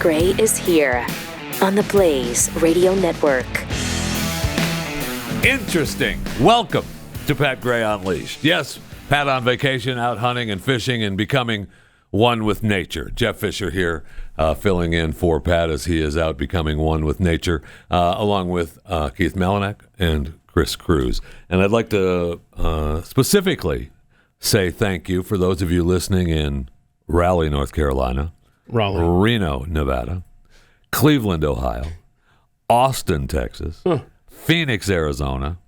Gray is here on the Blaze Radio Network. Interesting. Welcome to Pat Gray Unleashed. Yes, Pat on vacation, out hunting and fishing and becoming one with nature. Jeff Fisher here, filling in for Pat as he is out becoming one with nature, along with Keith Melinek and Chris Cruz. And I'd like to specifically say thank you for those of you listening in Raleigh, North Carolina, Reno, Nevada, Cleveland, Ohio, Austin, Texas, Phoenix, Arizona,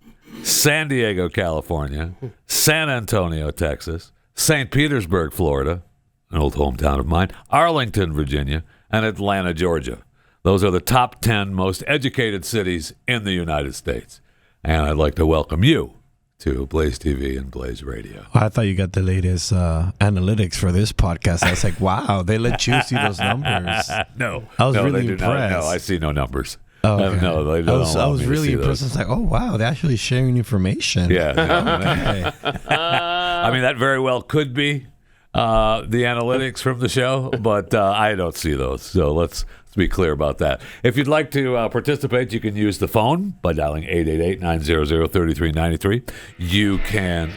San Diego, California, San Antonio, Texas, St. Petersburg, Florida, an old hometown of mine, Arlington, Virginia, and Atlanta, Georgia. Those are the top 10 most educated cities in the United States. And I'd like to welcome you to Blaze TV and Blaze Radio. I thought you got the latest analytics for this podcast. I was like, wow, they let you see those numbers. No. I was no, really they do impressed. Not. No, I see no numbers. Oh, okay. No, they don't. I was really impressed. I was like, oh, wow, they're actually sharing information. Yeah. Okay. I mean, that very well could be the analytics from the show, but I don't see those. So let's be clear about that. If you'd like to participate, you can use the phone by dialing 888-900-3393. You can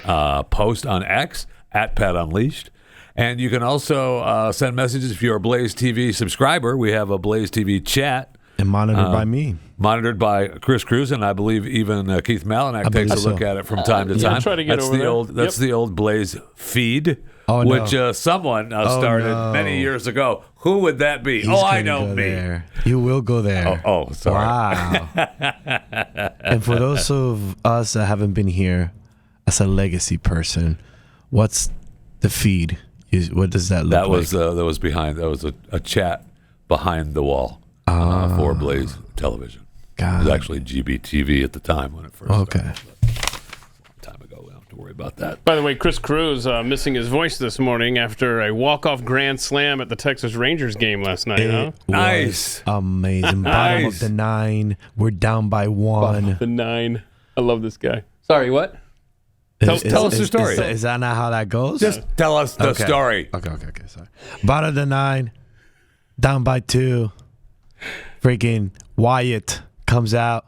post on X at Pat Unleashed. And you can also send messages if you're a Blaze TV subscriber. We have a Blaze TV chat. And monitored by me. Monitored by Chris Cruz, and I believe even Keith Malinak takes a look at it from time to time. Try to get over there. That's the old Blaze feed, which someone started many years ago. Who would that be? I know me. There. You will go there. Oh, sorry. Wow. And for those of us that haven't been here, as a legacy person, what's the feed? What does that look like? That was a chat behind the wall. For Blaze Television. It was actually GBTV at the time when it first started. Time ago, we don't have to worry about that. By the way, Chris Cruz missing his voice this morning after a walk-off grand slam at the Texas Rangers game last night. Nice. Amazing. Bottom of the 9. We're down by 1. The 9. I love this guy. Sorry, what? Tell us the story. Is that not how that goes? Just tell us the story. Okay. Sorry. Bottom of the 9. Down by 2. Freaking Wyatt comes out,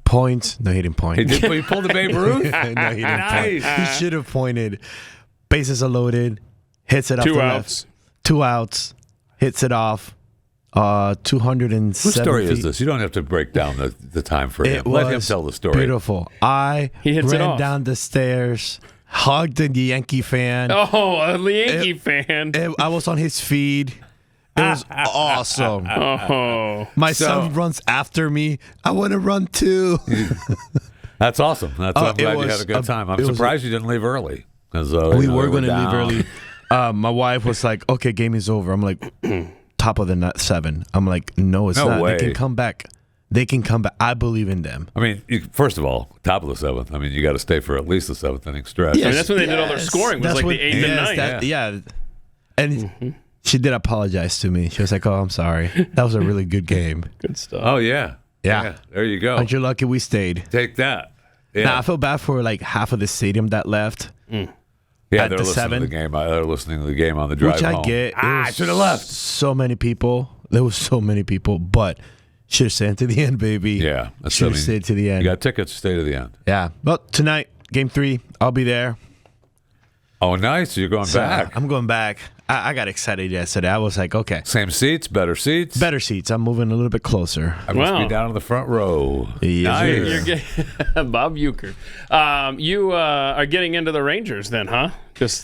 points. No, he didn't point. He pulled the Babe Ruth? No, he didn't Nice. point. He should have pointed. Bases are loaded. Hits it off 2 the outs. left. 2 outs. Hits it off. 207 Whose story feet. is this? You don't have to break down the time for him. It Let him was tell the story. Beautiful. He hits it ran off. down the stairs, hugged the Yankee fan. Oh, a Yankee fan. I was on his feed. It was awesome. My son runs after me. I want to run too. That's awesome. I'm glad you had a good time. I'm surprised you didn't leave early. We were going to leave early. My wife was like, okay, game is over. I'm like, top of the 7. I'm like, no, it's not. Way. They can come back. I believe in them. I mean, first of all, top of the 7th. I mean, you got to stay for at least the 7th inning stretch. I mean, that's when they did all their scoring. Was like the 8th and 9th. Yeah. And she did apologize to me. She was like, oh, I'm sorry. That was a really good game. Good stuff. Oh, yeah. Yeah. There you go. Aren't you lucky we stayed? Take that. Yeah. Now, I feel bad for like half of the stadium that left. Yeah, at they're the listening 7. to the game. They're listening to the game on the drive Which home. I get. I should have left. So many people. There was so many people, but should have stayed to the end, baby. Yeah. Should have stayed to the end. You got tickets, stay to the end. Yeah. But tonight, game 3, I'll be there. Oh, nice. You're going back. I'm going back. I got excited yesterday. I was like, okay. Same seats, better seats. Better seats. I'm moving a little bit closer. I must be down in the front row. Yes, You're Bob Euchre. You are getting into the Rangers then, huh?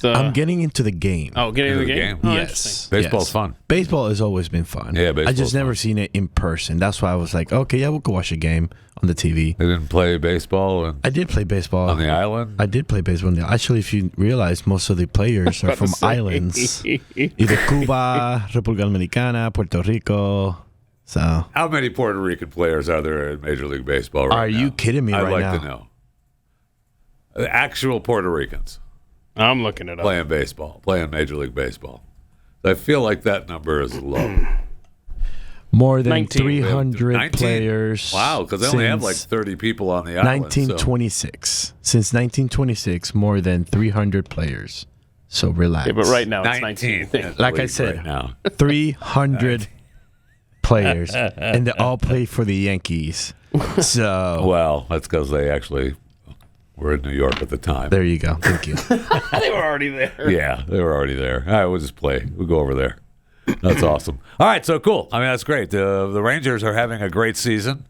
I'm getting into the game. Oh, getting into the game? Oh, yes. Baseball's fun. Baseball has always been fun. Yeah, baseball's I just never seen it in person. That's why I was like, okay, yeah, we'll go watch a game on the TV. They didn't play baseball I did play baseball. on the island? I did play baseball. Actually, if you realize, most of the players are from islands. Either Cuba, República Dominicana, Puerto Rico. So, How many Puerto Rican players are there in Major League Baseball right now? Are you kidding me I'd right now? like to know. The actual Puerto Ricans I'm looking it up. playing baseball, playing Major League Baseball. I feel like that number is low. More than 19. 300 19? players. Wow, because they only have like 30 people on the island. 1926. Since 1926, more than 300 players. So relax. Yeah, but right now it's 19. 19. at Like I league said, right now. 300 players, and they all play for the Yankees. So Well, that's because they actually were in New York at the time. there you go. Thank you. They were already there. Yeah, they were already there. All right, we'll just play. We'll go over there. That's awesome. All right, so cool. I mean, that's great. The Rangers are having a great season.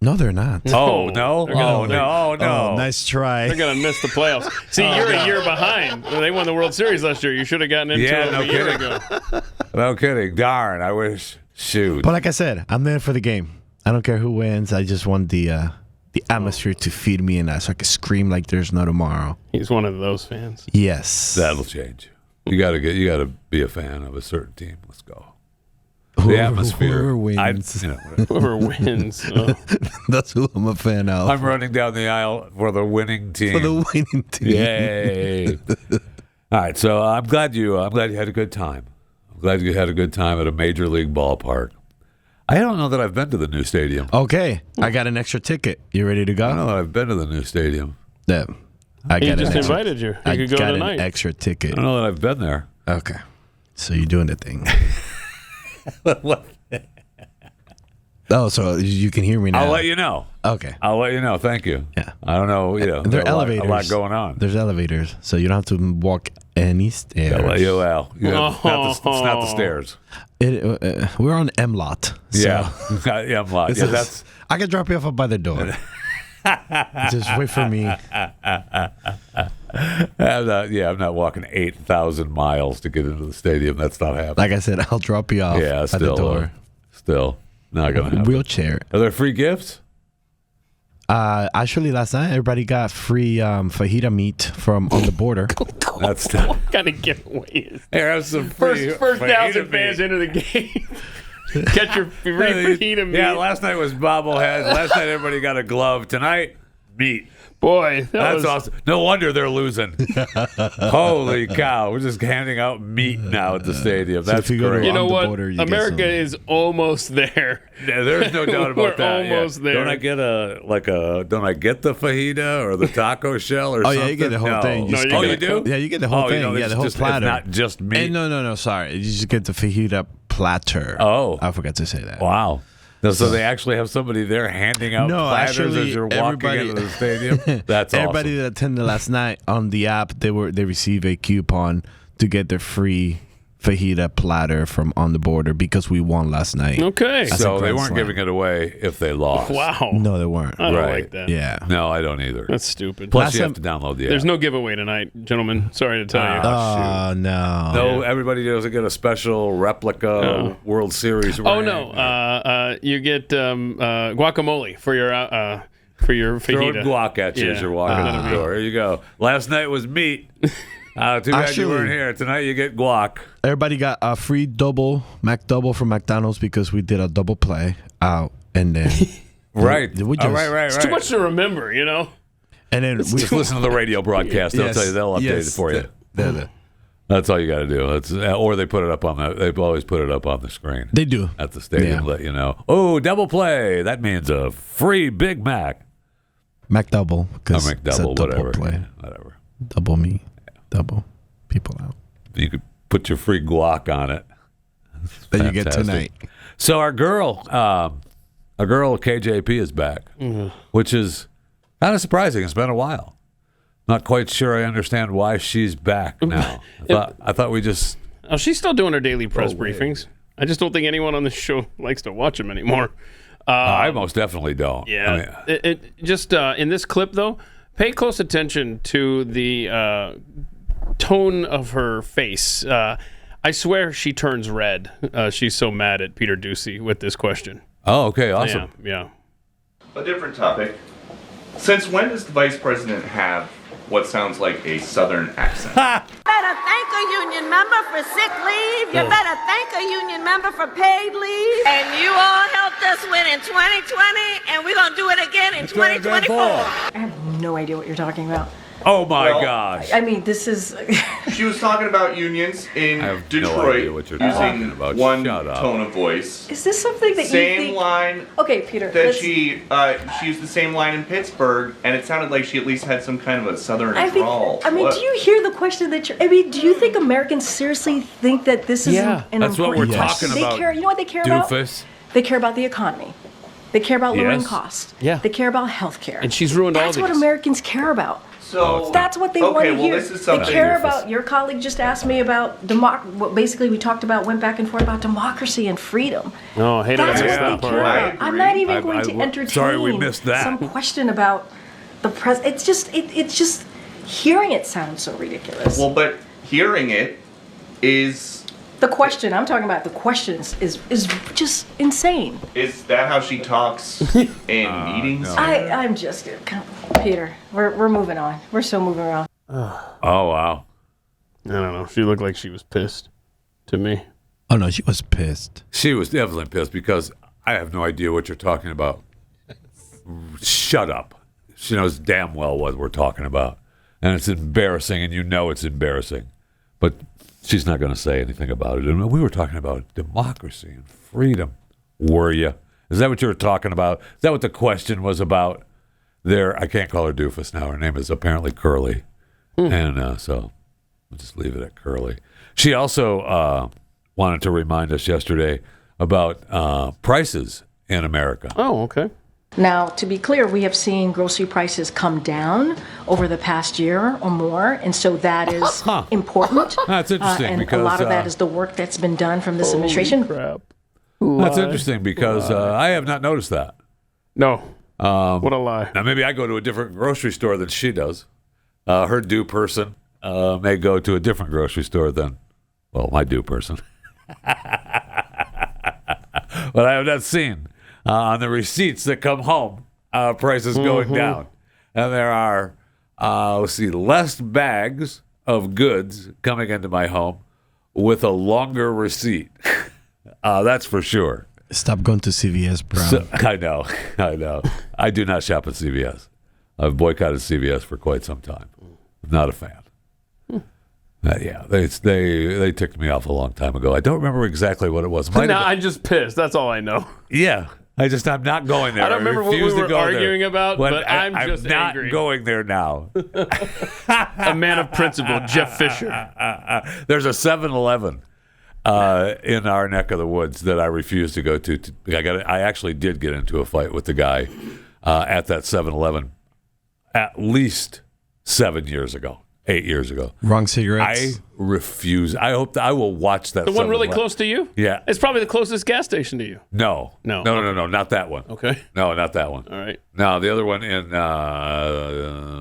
No, they're not. Oh, no? They're gonna- Oh, no, no. Oh, nice try. They're going to miss the playoffs. See, you're a year behind. They won the World Series last year. You should have gotten into Yeah, it no a year kidding. ago. No kidding. Darn, I wish. Shoot. But like I said, I'm there for the game. I don't care who wins. I just want the atmosphere to feed me and so I can scream like there's no tomorrow. He's one of those fans. Yes. That'll change. You gotta be a fan of a certain team. Let's go. The atmosphere. Whoever wins. Whatever. Whoever wins. That's who I'm a fan of. I'm running down the aisle for the winning team. for the winning team. Yay! All right, so I'm glad you had a good time. I'm glad you had a good time at a major league ballpark. I don't know that I've been to the new stadium. Okay, I got an extra ticket. You ready to I don't go? know that I've been to the new stadium. Yeah. I He got just an extra, invited you. You I could go got tonight. an extra ticket. I don't know that I've been there. Okay. So you're doing the thing. What? Oh, so you can hear me now. I'll let you know. Okay. I'll let you know. Thank you. Yeah. I don't know. You know, There are there's elevators. A lot going on. There's elevators, so you don't have to walk any stairs. I'll let you. Well, it's not the stairs. We're on M lot. So Yeah, yeah, I'm like, yeah. That's I can drop you off by the door. Just wait for me. I'm not walking 8,000 miles to get into the stadium. That's not happening. Like I said, I'll drop you off Yeah, at still, the door. still not gonna happen. Wheelchair. Are there free gifts? Actually, last night everybody got free fajita meat from on the border. That's not. What kind of giveaway is that? Here, have some free First fajita 1,000 fans meat. into the game. Get your free fajita meat. Yeah, last night was bobblehead. Last night everybody got a glove. Tonight, meat. Boy, That's awesome. No wonder they're losing. Holy cow. We're just handing out meat now at the stadium. So That's if you go to great. You know on the what? border, you get America some. is almost there. Yeah, there's no doubt We're about that. almost there. Don't I get don't I get the fajita or the taco shell or Oh, something? yeah, you get the whole No. thing. No, you Oh, get you a do? Yeah, you get the whole Oh, thing. you know, Yeah, it's the whole just, platter. It's not just meat. Hey, no. Sorry, you just get the fajita platter. Oh. I forgot to say that. Wow. No, so they actually have somebody there handing out No, platters actually, as you're walking everybody- into the stadium? That's Everybody awesome. that attended last night on the app, they receive a coupon to get their free fajita platter from On the Border because we won last night. Okay. That's So a they grand weren't slam. giving it away if they lost. Wow. No, they weren't. I don't Right. like that. Yeah. No, I don't either. That's stupid. Plus, Last you have time- to download the app. There's no giveaway tonight, gentlemen. Sorry to tell you. Oh no. No, everybody doesn't get a special replica World Series ring. Oh no, you get guacamole for your Throwing fajita. guac at you as Yeah. you're walking in the door. Here you go. Last night was meat. Too bad Actually- you weren't here. Tonight you get guac. Everybody got a free Mac double from McDonald's because we did a double play out, and then Right. We just- right. It's too much to remember, you know. and then we Just listen to the radio broadcast. They'll Yes, tell you. They'll update yes, it for you. the- That's all you got to do. Or they put it up on the. They always put it up on the screen They do. at the stadium. Yeah. Let you know. Oh, double play. That means a free Big Mac. Mac double Or because it's a McDouble, double whatever. play. Whatever. Double me, double people out. You could put your free guac on it. That you get Fantastic. tonight. So our girl KJP is back, which is kind of surprising. It's been a while. Not quite sure I understand why she's back now. I thought we just. Oh, she's still doing her daily press briefings. I just don't think anyone on this show likes to watch them anymore. I most definitely don't. Yeah. I mean, It just in this clip though, pay close attention to the tone of her face. I swear she turns red. She's so mad at Peter Doocy with this question. oh, okay, awesome. Yeah. A different topic. Since when does the vice president have what sounds like a southern accent? Better thank a union member for sick leave. You better thank a union member for paid leave. And you all helped us win in 2020, and we're going to do it again in 2024. I have no idea what you're talking about. Oh my Well, gosh. I mean, this is. She was talking about unions in I have no Detroit idea what you're talking using about. one Shut up. tone of voice. Is this something that you Same think? line Okay, Peter. that let's- she used the same line in Pittsburgh, and it sounded like she at least had some kind of a southern I think. drawl. I mean, What? do you hear the question that you're? I mean, do you think Americans seriously think that this is Yeah, an that's what important? we're talking They about, care. You know what they care about? Doofus. They care about the economy. They care about lowering Yes. costs. Yeah. They care about health care. And she's ruined all That's what these. Americans care about. So That's what they want okay, to well, hear. this is They something care different. about. Your colleague just asked me about what basically we talked about, went back and forth about democracy and freedom. Oh, hated That's that what part. they care I about. I'm not agree. even going to entertain sorry we missed that. some question about the president. It's just hearing it sounds so ridiculous. Well, but hearing it is The question I'm talking about, the question is just insane. is that how she talks in meetings? no. I'm just Peter. We're moving on. We're still moving around. Oh wow. I don't know. She looked like she was pissed to me. Oh no, she was pissed. She was definitely pissed because I have no idea what you're talking about. Shut up. She knows damn well what we're talking about. And it's embarrassing, and you know it's embarrassing. But she's not going to say anything about it. And we were talking about democracy and freedom. Were you? Is that what you were talking about? Is that what the question was about? There, I can't call her Doofus now. Her name is apparently Curly. And so we'll just leave it at Curly. She also wanted to remind us yesterday about prices in America. Oh, okay. Now, to be clear, we have seen grocery prices come down over the past year or more, and so that is important. That's interesting and because a lot of that is the work that's been done from this administration. Crap. that's interesting because I have not noticed that. No. What a lie. Now maybe I go to a different grocery store than she does. Her due person may go to a different grocery store than, well, my due person. But I have not seen on the receipts that come home prices going down. And there are, less bags of goods coming into my home with a longer receipt. That's for sure. Stop going to CVS, bro. So, I know. I do not shop at CVS. I've boycotted CVS for quite some time. I'm not a fan. Yeah, they ticked me off a long time ago. I don't remember exactly what it was. No, I'm just pissed. That's all I know. Yeah, I'm not going there. I don't remember what we refuse to were go arguing there. about, but I'm just not angry. going there now. A man of principle, Jeff Fisher. There's a 7-Eleven in our neck of the woods that I refuse to go to. I actually did get into a fight with the guy at that 7-Eleven at least 7 years ago, 8 years ago. Wrong I cigarettes. refuse. I hope I will watch that. The one really 7-Eleven. close to you? Yeah. It's probably the closest gas station to you. No, not that one. Okay. No, not that one. All right. No, the other one in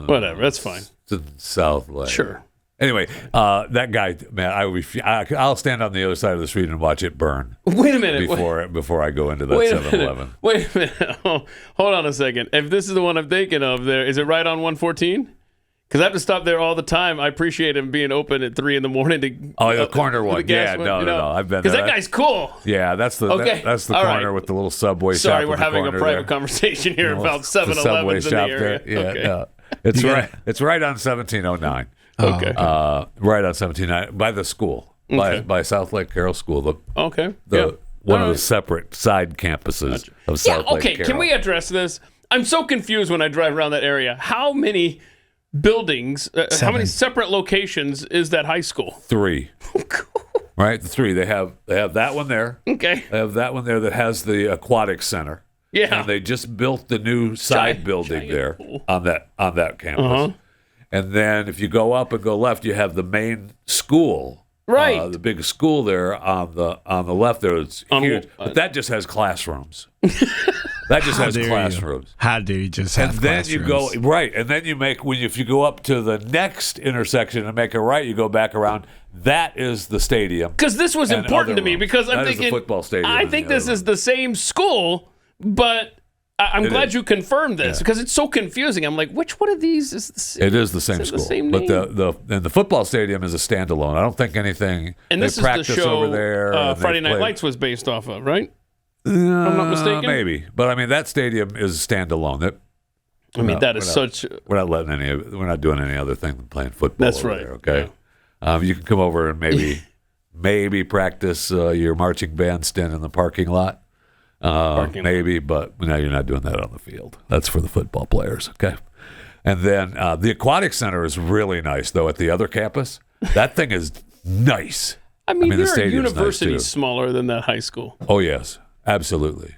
Whatever. That's fine. to the south Lake. Sure. Anyway, that guy, man, I'll stand on the other side of the street and watch it burn Wait a minute. before I go into that Wait a 7-Eleven. minute. Wait a minute. Oh, hold on a second. If this is the one I'm thinking of, there is it right on 114? Because I have to stop there all the time. I appreciate him being open at 3 a.m. to. Oh, the corner one. Yeah, no. I've been there. Because that guy's cool. Yeah, that's the Okay. that's the All corner right. with the little Subway shop. Sorry, in we're the having a corner private there. conversation here The about Subway 7-Elevens in the shop area. there. Yeah, Okay. no. It's right. It's right on 1709. Okay. Right on 1709 by the school, by South Lake Carroll School. Okay. One All of the right. separate side campuses of Yeah, South Lake okay. Carroll. Can we address this? I'm so confused when I drive around that area. How many buildings, how many 7. separate locations is that high school? 3. Right, the 3. They have that one there. Okay. They have that one there that has the aquatic center. Yeah. And they just built the new side Giant building there pool. on that campus. Uh-huh. And then if you go up and go left, you have the main school. Right. The big school there on the left there. It's huge. But that just has classrooms. That just has classrooms. How do you just And have then you go classrooms? right, and then you make if you go up to the next intersection and make a right, you go back around. That is the stadium. Because this was and important other to me rooms. because I'm That is the thinking football stadium I and think the this other is the same school, but I'm It glad is. you confirmed this Yeah. because it's so confusing. I'm like, which one of these is the same? It is the same Is it the school, same but name? the football stadium is a standalone. I don't think anything. And this they is the practice show over there. and they Friday Night play- Lights was based off of, right? I'm not mistaken? Maybe, but I mean that stadium is standalone. I mean, that is such. We're not letting we're not doing any other thing than playing football. That's over right, There, okay, you can come over and maybe practice your marching band stint in the parking lot. Maybe, but no, you're not doing that on the field. That's for the football players. Okay, and then the aquatic center is really nice though. At the other campus, that thing is nice. I mean, the your stadium's nice, university's too. smaller than that high school. Oh yes, Absolutely.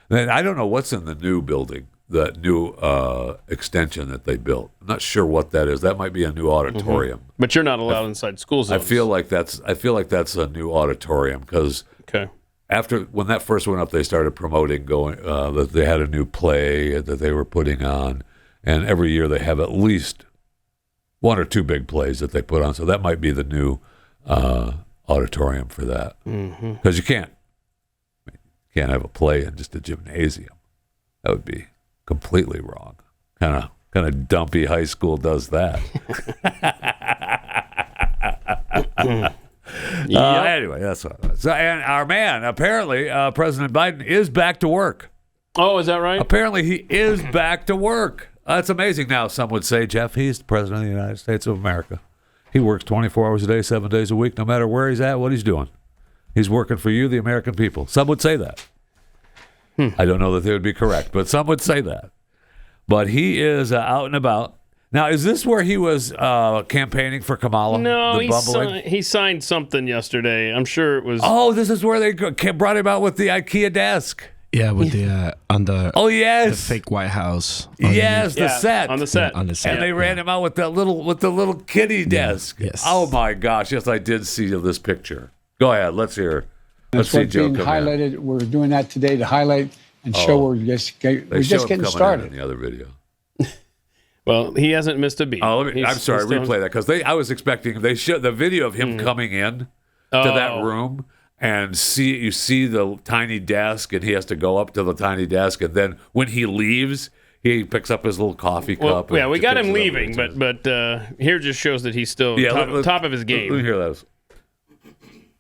And I don't know what's in the new building, the new extension that they built. I'm not sure what that is. That might be a new auditorium. Mm-hmm. But you're not allowed inside school zones. I feel like that's a new auditorium because when that first went up, they started promoting that they had a new play that they were putting on, and every year they have at least one or two big plays that they put on. So that might be the new auditorium for that, because you can't have a play in just a gymnasium. That would be completely wrong. Kind of dumpy high school does that. Anyway, that's what. So, and our man, apparently, President Biden is back to work. Oh, is that right? Apparently, he is back to work. That's amazing. Now, some would say, Jeff, he's the president of the United States of America. He works 24 hours a day, 7 days a week, no matter where he's at, what he's doing. He's working for you, the American people. Some would say that. I don't know that they would be correct, but some would say that. But he is out and about. Now, is this where he was campaigning for Kamala? No, he signed something yesterday. I'm sure it was. Oh, this is where they brought him out with the IKEA desk. Yeah, with the on the the fake White House. The set on the set. Yeah, on the set. And they ran him out with the little kitty desk. Yes. Oh my gosh! Yes, I did see this picture. Go ahead. Let's hear. Let's see what's Joe being come highlighted. in. We're doing that today to highlight and show we're just getting started. In the other video. Well, he hasn't missed a beat. Oh, I'm sorry. Replay that because I was expecting they showed the video of him coming in to that room. And you see the tiny desk, and he has to go up to the tiny desk, and then when he leaves, he picks up his little coffee cup. Yeah, we got him leaving, but here just shows that he's still top of his game. Let me hear those.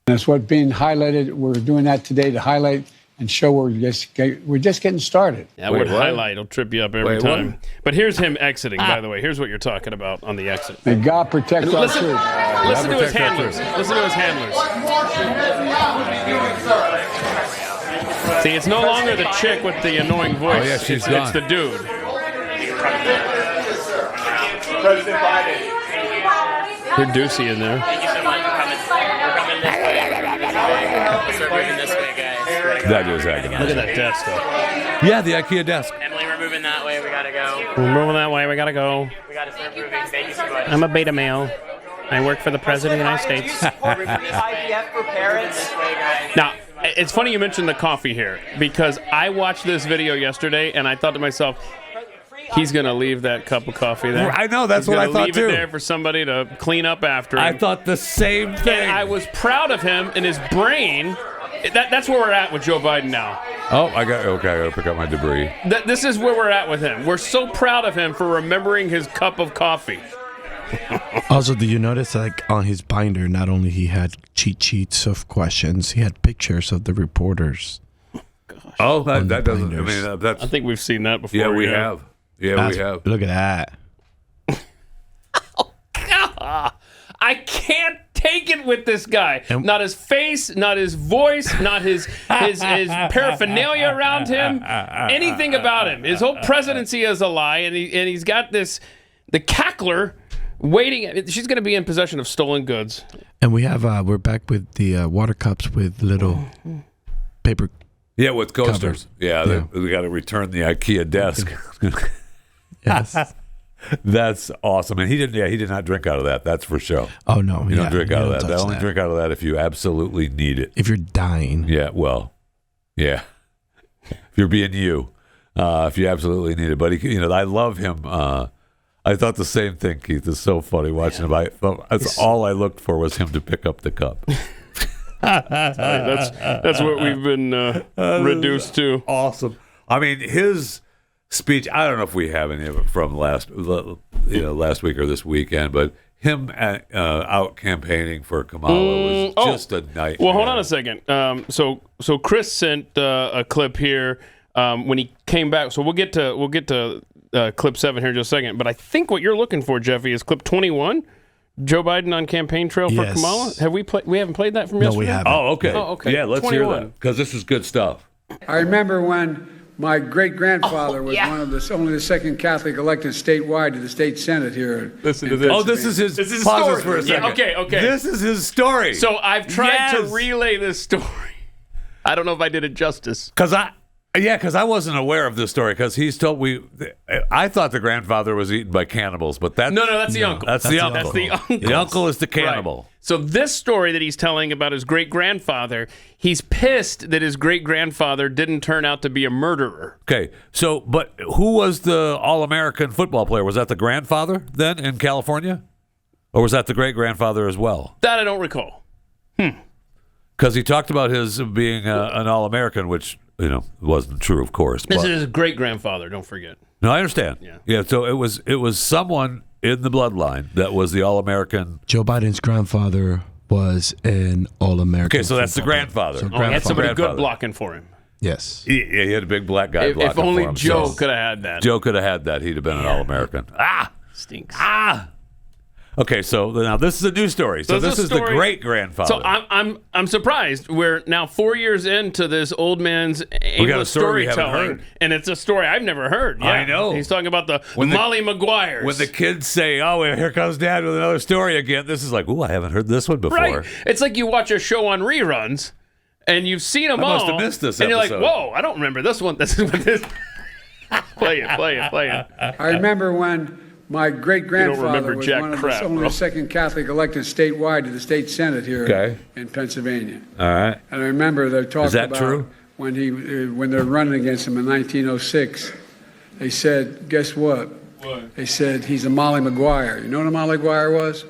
That's what's being highlighted. We're doing that today to highlight and show we're just getting started. That word highlight will trip you up every time. But here's him exiting, by the way. Here's what you're talking about on the exit. May God protect our troops. Listen to his handlers. Listen to his handlers. See, it's no longer the chick with the annoying voice. Oh, yeah, she's gone. It's the dude. President Biden. You're Doocy in there. Thank you so much for coming. We're coming this way. So we're moving this way, guys. That is accurate. Look at that desk, though. Yeah, the IKEA desk. Emily, we're moving that way. We gotta go. We're moving that way. We gotta go. We gotta start moving. Thank you so much. I'm a beta male. I work for the President of the United States. IVF for parents. This way, guys. Now, it's funny you mentioned the coffee here, because I watched this video yesterday, and I thought to myself, he's going to leave that cup of coffee there. I know, that's what I thought, leave too. it there for somebody to clean up after him. I thought the same thing. And I was proud of him in his brain. That's where we're at with Joe Biden now. Oh, I got to pick up my debris. This is where we're at with him. We're so proud of him for remembering his cup of coffee. Also, did you notice, like, on his binder, not only he had cheat sheets of questions, he had pictures of the reporters. Oh, that doesn't. I mean, that's. I think we've seen that before. Yeah, we have. Yeah, we have. Look at that. I can't take it with this guy. Not his face, not his voice, not his paraphernalia around him. Anything about him. His whole presidency is a lie, and he's got the cackler waiting. She's going to be in possession of stolen goods. And we have we're back with the water cups with little paper. Yeah, with coasters. Covers. Yeah. We got to return the IKEA desk. Yes. That's awesome. And he did not drink out of that. That's for sure. Oh no, you don't drink out of that. Only drink out of that if you absolutely need it. If you're dying. Yeah. Well. Yeah. If you're being you, if you absolutely need it. But I love him. I thought the same thing, Keith. It's so funny watching him. That's all I looked for was him to pick up the cup. That's what we've been reduced to. Awesome. I mean, his speech. I don't know if we have any of it from last week or this weekend, but him out campaigning for Kamala was just a nightmare. Well, hold on a second. So Chris sent a clip here when he came back. So we'll get to clip 7 here in just a second. But I think what you're looking for, Jeffy, is clip 21. Joe Biden on campaign trail for Kamala. Have we played? We haven't played that from yesterday. No, we haven't. Oh, okay. Yeah, let's 21. hear that because this is good stuff. I remember when my great-grandfather was only the second Catholic elected statewide to the state Senate here. Listen to this. Oh, this is his story. For a second. Yeah, okay. This is his story. So I've tried to relay this story. I don't know if I did it justice. Because I wasn't aware of this story. Because he's told I thought the grandfather was eaten by cannibals, but that's that's the uncle. That's the uncle. That's the uncle. The uncle is the cannibal. Right. So this story that he's telling about his great grandfather, he's pissed that his great grandfather didn't turn out to be a murderer. Okay, so but who was the All-American football player? Was that the grandfather then in California, or was that the great grandfather as well? That I don't recall. Because he talked about his being an All-American, which wasn't true, of course. This is his great grandfather. Don't forget. No, I understand. Yeah. So it was someone in the bloodline that was the All-American. Joe Biden's grandfather was an All-American. Okay, so that's the grandfather. So He had somebody good blocking for him. Yes. He had a big black guy blocking If only for him. Joe So could have had that. Joe could have had that. He'd have been an All-American. Stinks. Okay, so now this is a new story. So this is the great grandfather. So I'm surprised. We're now 4 years into this old man's aimless story we haven't storytelling, heard. and it's a story I've never heard. Yeah. I know. He's talking about the Molly Maguires. When the kids say, "Oh, well, here comes Dad with another story again," this is like, "Ooh, I haven't heard this one before." Right. It's like you watch a show on reruns, and you've seen them all. I must have missed this and you're like, episode. "Whoa, I don't remember this one." This is what this. Play it. I remember when my great-grandfather remember was jack one of crap, the only bro. second Catholic elected statewide to the state Senate here in Pennsylvania. All right. And I remember they talked Is that about true? when they're running against him in 1906. They said, "Guess what?" They said he's a Molly Maguire. You know what a Molly Maguire was? For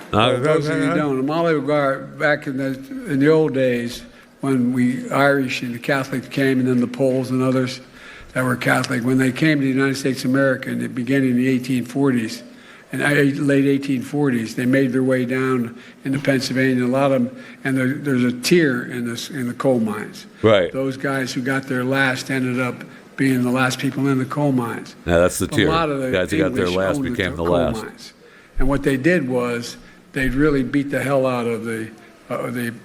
those of you who don't, a Molly Maguire back in the old days when we Irish and the Catholics came, and then the Poles and others that were Catholic, when they came to the United States of America in the beginning of the 1840s, and late 1840s, they made their way down into Pennsylvania. A lot of them, and there's a tier in the coal mines. Right. Those guys who got there last ended up being the last people in the coal mines. Yeah, that's the tier. A lot of the guys who got there English last owned became the coal last. mines. And what they did was they'd really beat the hell out of the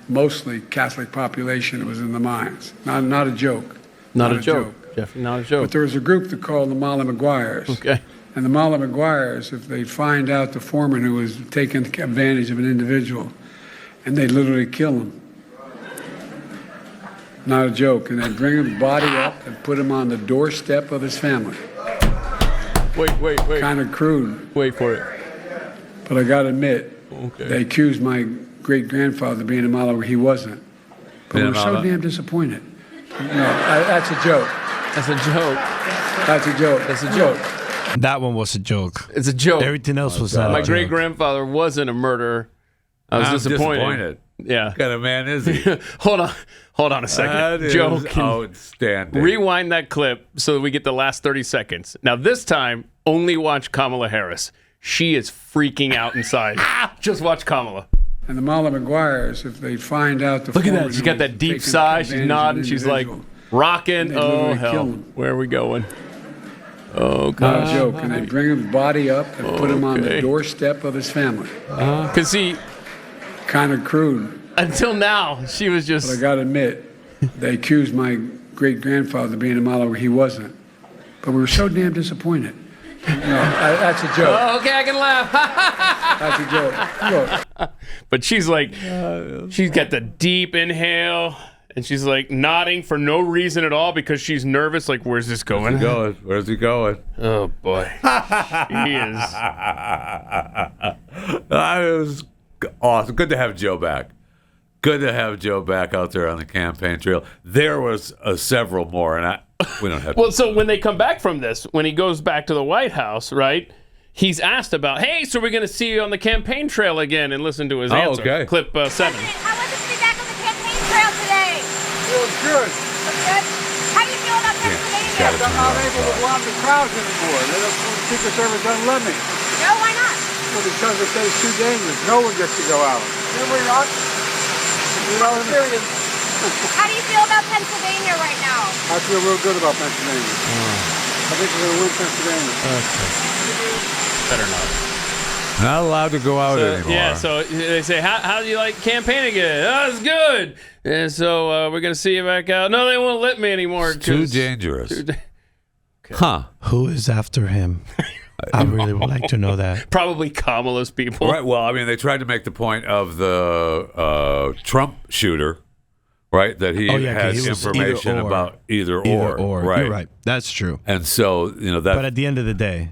mostly Catholic population that was in the mines. Not a joke. Not a joke. Jeffrey, not a joke. But there was a group that called the Molly Maguires. Okay. And the Molly Maguires, if they'd find out the foreman who was taking advantage of an individual, and they'd literally kill him. Not a joke. And they'd bring his body up and put him on the doorstep of his family. Wait. Kind of crude. Wait for it. But I got to admit, Okay. they accused my great-grandfather of being a Molly where he wasn't. But we were so damn disappointed. No, that's a joke. That's a joke. That's a joke. That's a joke. That one was a joke. It's a joke. Everything else was not a My joke. great grandfather wasn't a murderer. I was disappointed. Yeah. What kind of man is he? Hold on a second. That is Joe, can you outstanding. rewind that clip so that we get the last 30 seconds. Now, this time, only watch Kamala Harris. She is freaking out inside. Just watch Kamala. And the Molly Maguires, if they find out the Look at foreman that. She's who got was that deep taking sigh. She's advantage of nodding. an She's like individual, rocking. They Oh, literally hell. kill him. Where are we going? Oh, Not God. a joke. And they bring his body up and put him on the Okay. doorstep of his family. Because see, Kind of crude. until now, she was But I just. got to admit, they accused my great-grandfather of being a Molly where he wasn't. But we were so damn disappointed. No, that's a joke. Oh, okay, I can laugh. That's a joke. Look, But she's like, she's got the deep inhale, and she's like nodding for no reason at all because she's nervous. Like, where's this going? Where's he going? Oh boy, he is. That was awesome. Good to have Joe back. Good to have Joe back out there on the campaign trail. There was several more, and we don't have. Well, so when they come back from this, when he goes back to the White House, right? He's asked about, hey, so we're going to see you on the campaign trail again, and listen to his answer. Okay. Clip 7. How was it to be back on the campaign trail today? it was good. Good. How do you feel about Pennsylvania? I'm not able to go out in the crowds anymore. The Secret Service doesn't let me. No, why not? Well, because they say it's too dangerous. No one gets to go out. No, we're not. Well, serious. How do you feel about Pennsylvania right now? I feel real good about Pennsylvania. I think we're going to win Pennsylvania. Better not. Not allowed to go out anymore. Yeah, so they say, how do you like campaigning again? Oh, it's good. And so we're going to see you back out. No, they won't let me anymore. It's too dangerous. Okay. Huh. Who is after him? I really would like to know that. Probably Kamala's people. Right. Well, I mean, they tried to make the point of the Trump shooter, right? That he 'cause has he was information about either or. Right. You're right. That's true. And so, that. But at the end of the day,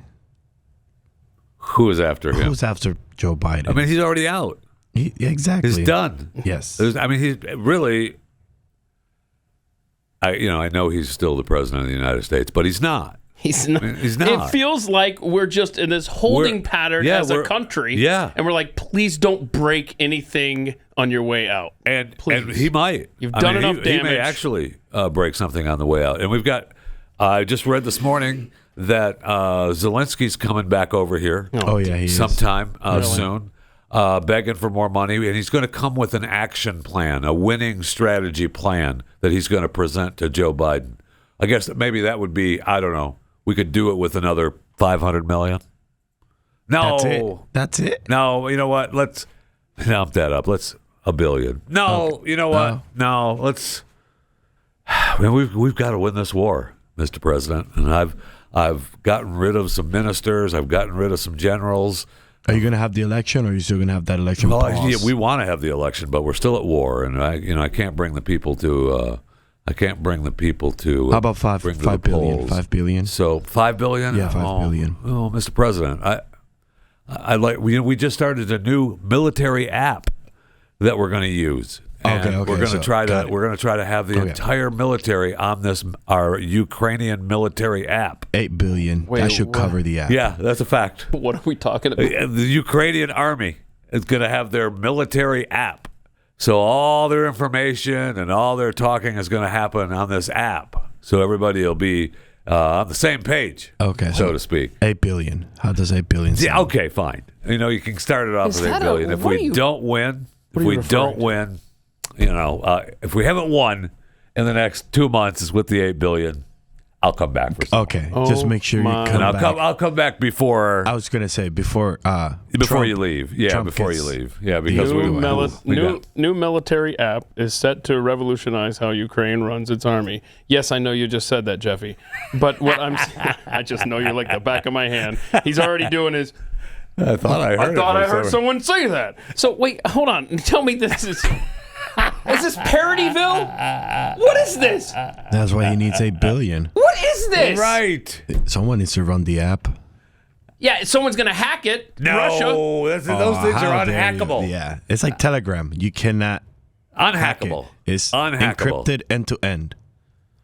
who is after him? who's after Joe Biden? I mean, he's already out. Exactly. He's done. Yes. He's really. I know he's still the president of the United States, but he's not. He's not. He's not. It feels like we're just in this holding pattern as a country. Yeah. And we're like, please don't break anything on your way out. And please. he might. You've done enough damage. He may actually break something on the way out. And we've got. I just read this morning that Zelensky's coming back over here. Oh yeah, he sometime soon, begging for more money, and he's going to come with an action plan, a winning strategy plan that he's going to present to Joe Biden. I guess that maybe that would be. I don't know. We could do it with another $500 million. No, that's it. No, you know what? Let's amp that up. Let's $1 billion. No, okay. You know what? No, let's. Man, we've got to win this war, Mr. President. And I've gotten rid of some ministers. I've gotten rid of some generals. Are you going to have the election, or are you still going to have that election? Well, we want to have the election, but we're still at war, and I can't bring the people to. I can't bring the people to. How about $5 billion? $5 billion. So $5 billion. Yeah, $5 billion. Oh, Mr. President, I like. We just started a new military app that we're going to use. And okay. We're going to try to have the entire military on our Ukrainian military app. $8 billion. That should cover the app. Yeah, that's a fact. What are we talking about? The Ukrainian army is going to have their military app. So all their information and all their talking is going to happen on this app. So everybody will be on the same page, so to speak. $8 billion. How does $8 billion sound? Yeah, okay, fine. You can start it off with $8 billion. If we don't win, if we haven't won in the next 2 months with the $8 billion, I'll come back for something. Okay, just make sure you come back. I'll come back before. I was going to say before you leave. Yeah, Trump before you leave. Yeah, because new military app is set to revolutionize how Ukraine runs its army. Yes, I know you just said that, Jeffy. But what I just know you like the back of my hand. He's already doing his. I thought I heard someone say that. So wait, hold on. Tell me this is. Is this Parodyville? What is this? That's why he needs $8 billion. What is this? Right. Someone needs to run the app. Yeah, someone's going to hack it. No, Russia. Those things are unhackable. Yeah, it's like Telegram. You cannot. Unhackable. It's unhackable. Encrypted end to end.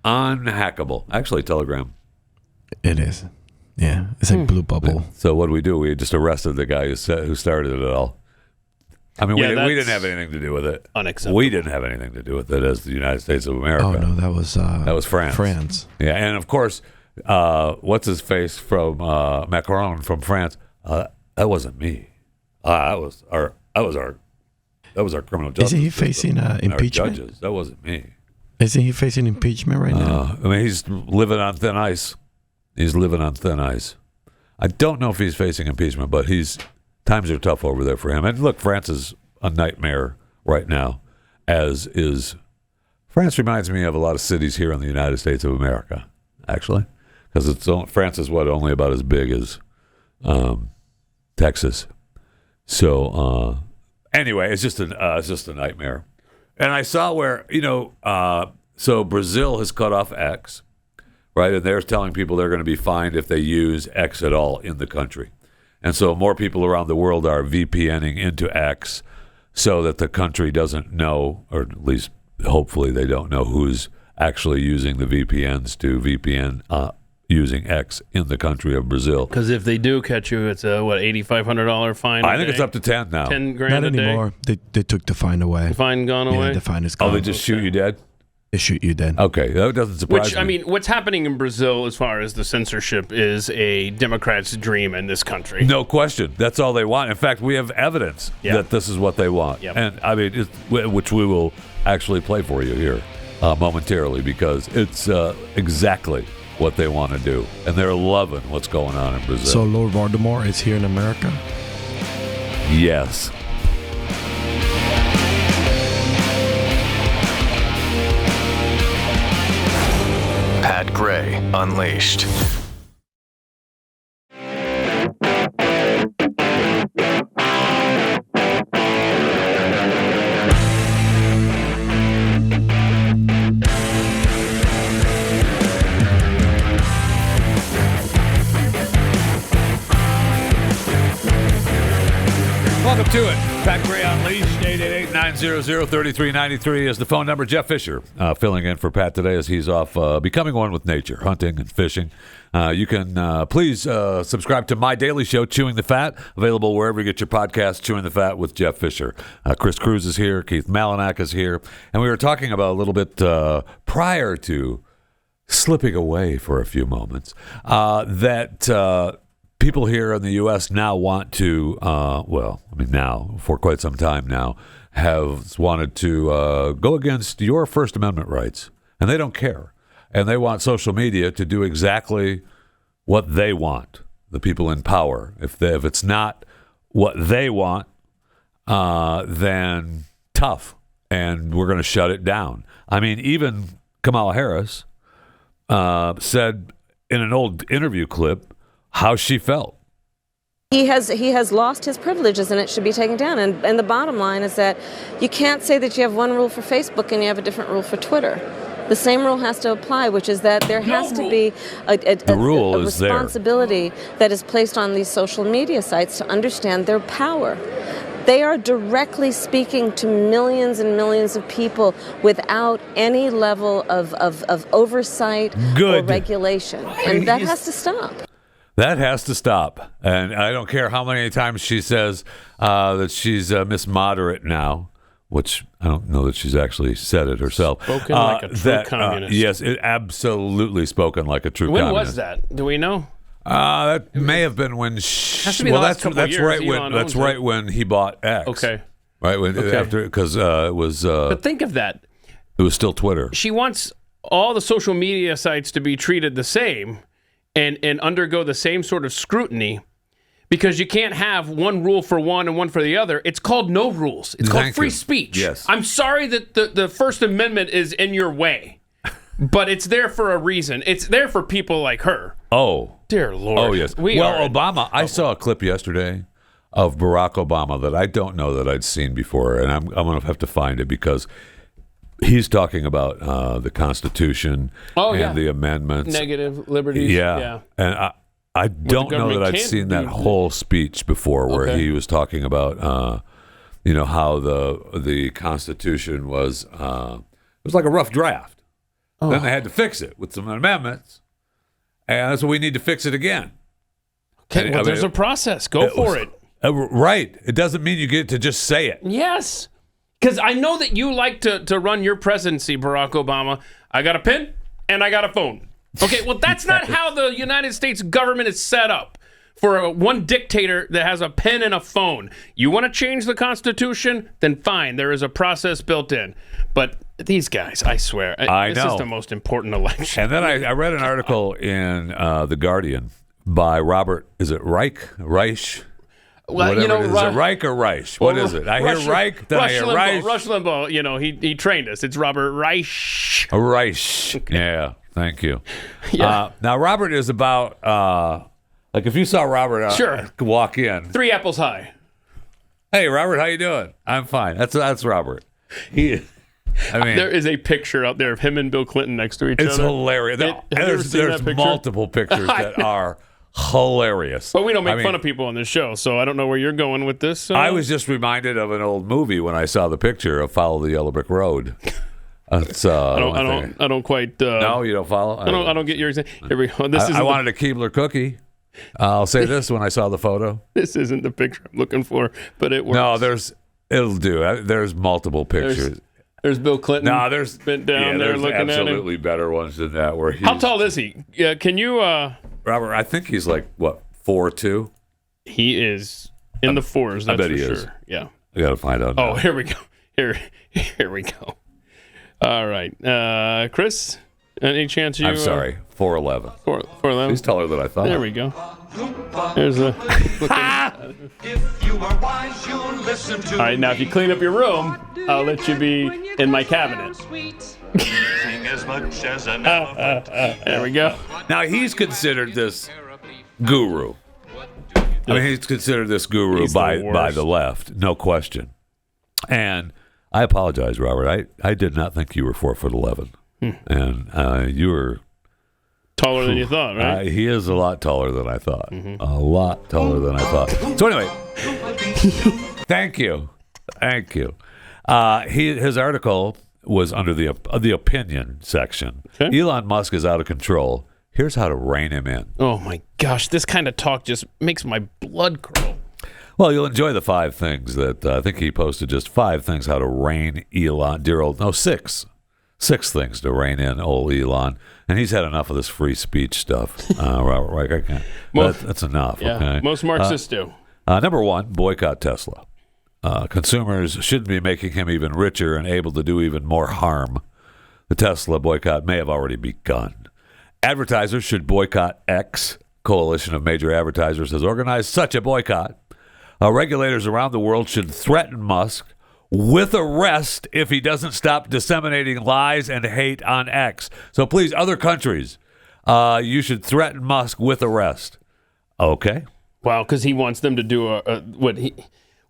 Unhackable. Actually, Telegram. It is. Yeah, it's like Blue Bubble. So what do? We just arrested the guy who started it all. I mean, we didn't have anything to do with it. Unacceptable. We didn't have anything to do with it as the United States of America. Oh, no, that was France. France. Yeah, and of course, what's his face from Macron from France? That wasn't me. That was our criminal justice. Isn't he facing impeachment? Judges. That wasn't me. Isn't he facing impeachment right now? I mean, he's living on thin ice. He's living on thin ice. I don't know if he's facing impeachment, but times are tough over there for him. And look, France is a nightmare right now, as is. France reminds me of a lot of cities here in the United States of America, actually, because France is only about as big as Texas. So anyway, it's just a nightmare. And I saw where so Brazil has cut off X, right? And they're telling people they're going to be fined if they use X at all in the country. And so more people around the world are VPNing into X so that the country doesn't know, or at least hopefully they don't know, who's actually using the VPNs to VPN using X in the country of Brazil. Because if they do catch you, it's a, $8,500 fine I think it's up to 10 now. 10 grand Not a day? anymore. They took the fine away. The fine gone away? Yeah, the fine is gone. Oh, they just shoot you dead? They shoot you dead. Okay, that doesn't surprise me. I mean, what's happening in Brazil as far as the censorship is a Democrat's dream in this country. No question. That's all they want. In fact, we have evidence that this is what they want. Yep. And, I mean, which we will actually play for you here momentarily, because it's exactly what they want to do. And they're loving what's going on in Brazil. So Lord Voldemort is here in America? Yes. Pat Gray Unleashed. Welcome to it. Pat Gray Unleashed. 888-900-3393 is the phone number. Jeff Fisher filling in for Pat today as he's off becoming one with nature, hunting and fishing. You can please subscribe to my daily show, Chewing the Fat, available wherever you get your podcast, Chewing the Fat with Jeff Fisher. Chris Cruz is here. Keith Malinak is here. And we were talking about a little bit prior to slipping away for a few moments that people here in the U.S. now want to, now, for quite some time now, have wanted to go against your First Amendment rights. And they don't care. And they want social media to do exactly what they want, the people in power. If it's not what they want, then tough. And we're going to shut it down. I mean, even Kamala Harris said in an old interview clip how she felt. He has lost his privileges and it should be taken down. And the bottom line is that you can't say that you have one rule for Facebook and you have a different rule for Twitter. The same rule has to apply, which is that there has to be a responsibility that is placed on these social media sites to understand their power. They are directly speaking to millions and millions of people without any level of oversight or regulation. And that has to stop. That has to stop. And I don't care how many times she says that she's Miss Moderate now, which I don't know that she's actually said it herself. Spoken like a true communist. Yes, it absolutely spoken like a true communist. When was that? Do we know? That may have been when that's right when he bought X. Okay. Right after, because it was. But think of that. It was still Twitter. She wants all the social media sites to be treated the same and undergo the same sort of scrutiny, because you can't have one rule for one and one for the other. It's called no rules. It's called free speech. Yes. I'm sorry that the First Amendment is in your way. But it's there for a reason. It's there for people like her. Oh. Dear Lord. Oh, yes. Obama, I saw a clip yesterday of Barack Obama that I don't know that I'd seen before, and I'm going to have to find it because he's talking about the Constitution and the amendments. Negative liberties. Yeah. And I don't know that I'd seen that whole speech before where he was talking about, how the Constitution was, it was like a rough draft. Oh. Then they had to fix it with some amendments, and that's what we need to fix it again. Okay, there's a process. Go for it. Right. It doesn't mean you get to just say it. Yes. Because I know that you like to run your presidency, Barack Obama. I got a pen and I got a phone. Okay, well, that's not how the United States government is set up for one dictator that has a pen and a phone. You want to change the Constitution? Then fine. There is a process built in. But these guys, I swear, this is the most important election. And then I read an article in The Guardian by Robert, is it Reich? Reich? Well, is it Reich or Reich? What is it? I hear Reich, then I hear Reich. Rush Limbaugh, he trained us. It's Robert Reich. Reich. Okay. Yeah, thank you. Yeah. Now, Robert is about, if you saw Robert walk in. 3 apples high. Hey, Robert, how you doing? I'm fine. That's Robert. There is a picture out there of him and Bill Clinton next to each other. It's hilarious. There's multiple pictures that are hilarious. But we don't make fun of people on this show, so I don't know where you're going with this. I was just reminded of an old movie when I saw the picture of Follow the Yellow Brick Road. I don't quite. No, you don't follow. I don't get your example. Here we go. I wanted a Keebler cookie. I'll say this when I saw the photo. This isn't the picture I'm looking for, but it works. No, it'll do. There's multiple pictures. There's Bill Clinton. No, there's bent down there looking at him. Absolutely better ones than that. How tall is he? Can you? Robert, I think he's like 4'2". He is in the fours. That's I bet he for is. Sure. Yeah. I got to find out. Oh, now. here we go. Here we go. All right, Chris. Any chance you? I'm sorry, 4'11". 4'11". He's taller than I thought. There we go. There's a. If you are wise, you'll listen to. All right, now if you clean up your room, I'll let you be in my cabinet. Sing as much as an elephant. There we go. Now he's considered this guru. I mean, he's considered this guru by the left, no question. And I apologize, Robert. I did not think you were 4'11", and you were taller than you thought, right? He is a lot taller than I thought. A lot taller than I thought. So anyway, Thank you. His article was under the opinion section. Okay. Elon Musk is out of control. Here's how to rein him in. Oh my gosh, this kind of talk just makes my blood curdle. Well, you'll enjoy the 5 things that I think he posted. Just 5 things how to rein Elon, six things to rein in old Elon. And he's had enough of this free speech stuff. Robert Reich, I can't. That's enough. Yeah, okay? most Marxists do. Number 1, boycott Tesla. Consumers shouldn't be making him even richer and able to do even more harm. The Tesla boycott may have already begun. Advertisers should boycott X. Coalition of major advertisers has organized such a boycott. Regulators around the world should threaten Musk with arrest if he doesn't stop disseminating lies and hate on X. So please, other countries, you should threaten Musk with arrest. Okay. Wow, because he wants them to do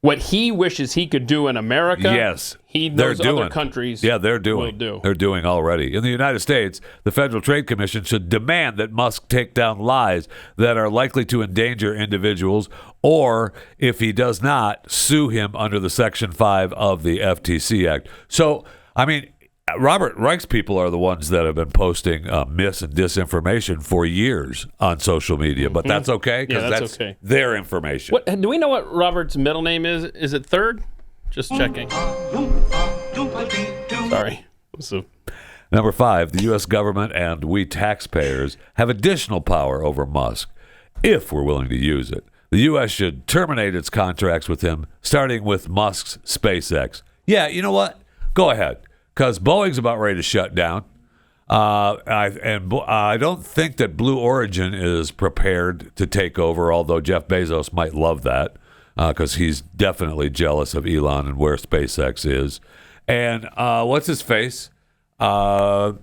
what he wishes he could do in America. Yes, those other countries. Yeah, they're doing. Will do. They're doing already. In the United States, the Federal Trade Commission should demand that Musk take down lies that are likely to endanger individuals, or if he does not, sue him under the Section 5 of the FTC Act. So, I mean, Robert Reich's people are the ones that have been posting mis and disinformation for years on social media, but that's okay because that's okay. Their information. Do we know what Robert's middle name is? Is it Third? Just checking. Sorry. Number 5, the U.S. government and we taxpayers have additional power over Musk if we're willing to use it. The U.S. should terminate its contracts with him, starting with Musk's SpaceX. Yeah, you know what? Go ahead. Because Boeing's about ready to shut down. I don't think that Blue Origin is prepared to take over, although Jeff Bezos might love that because he's definitely jealous of Elon and where SpaceX is. And what's his face? The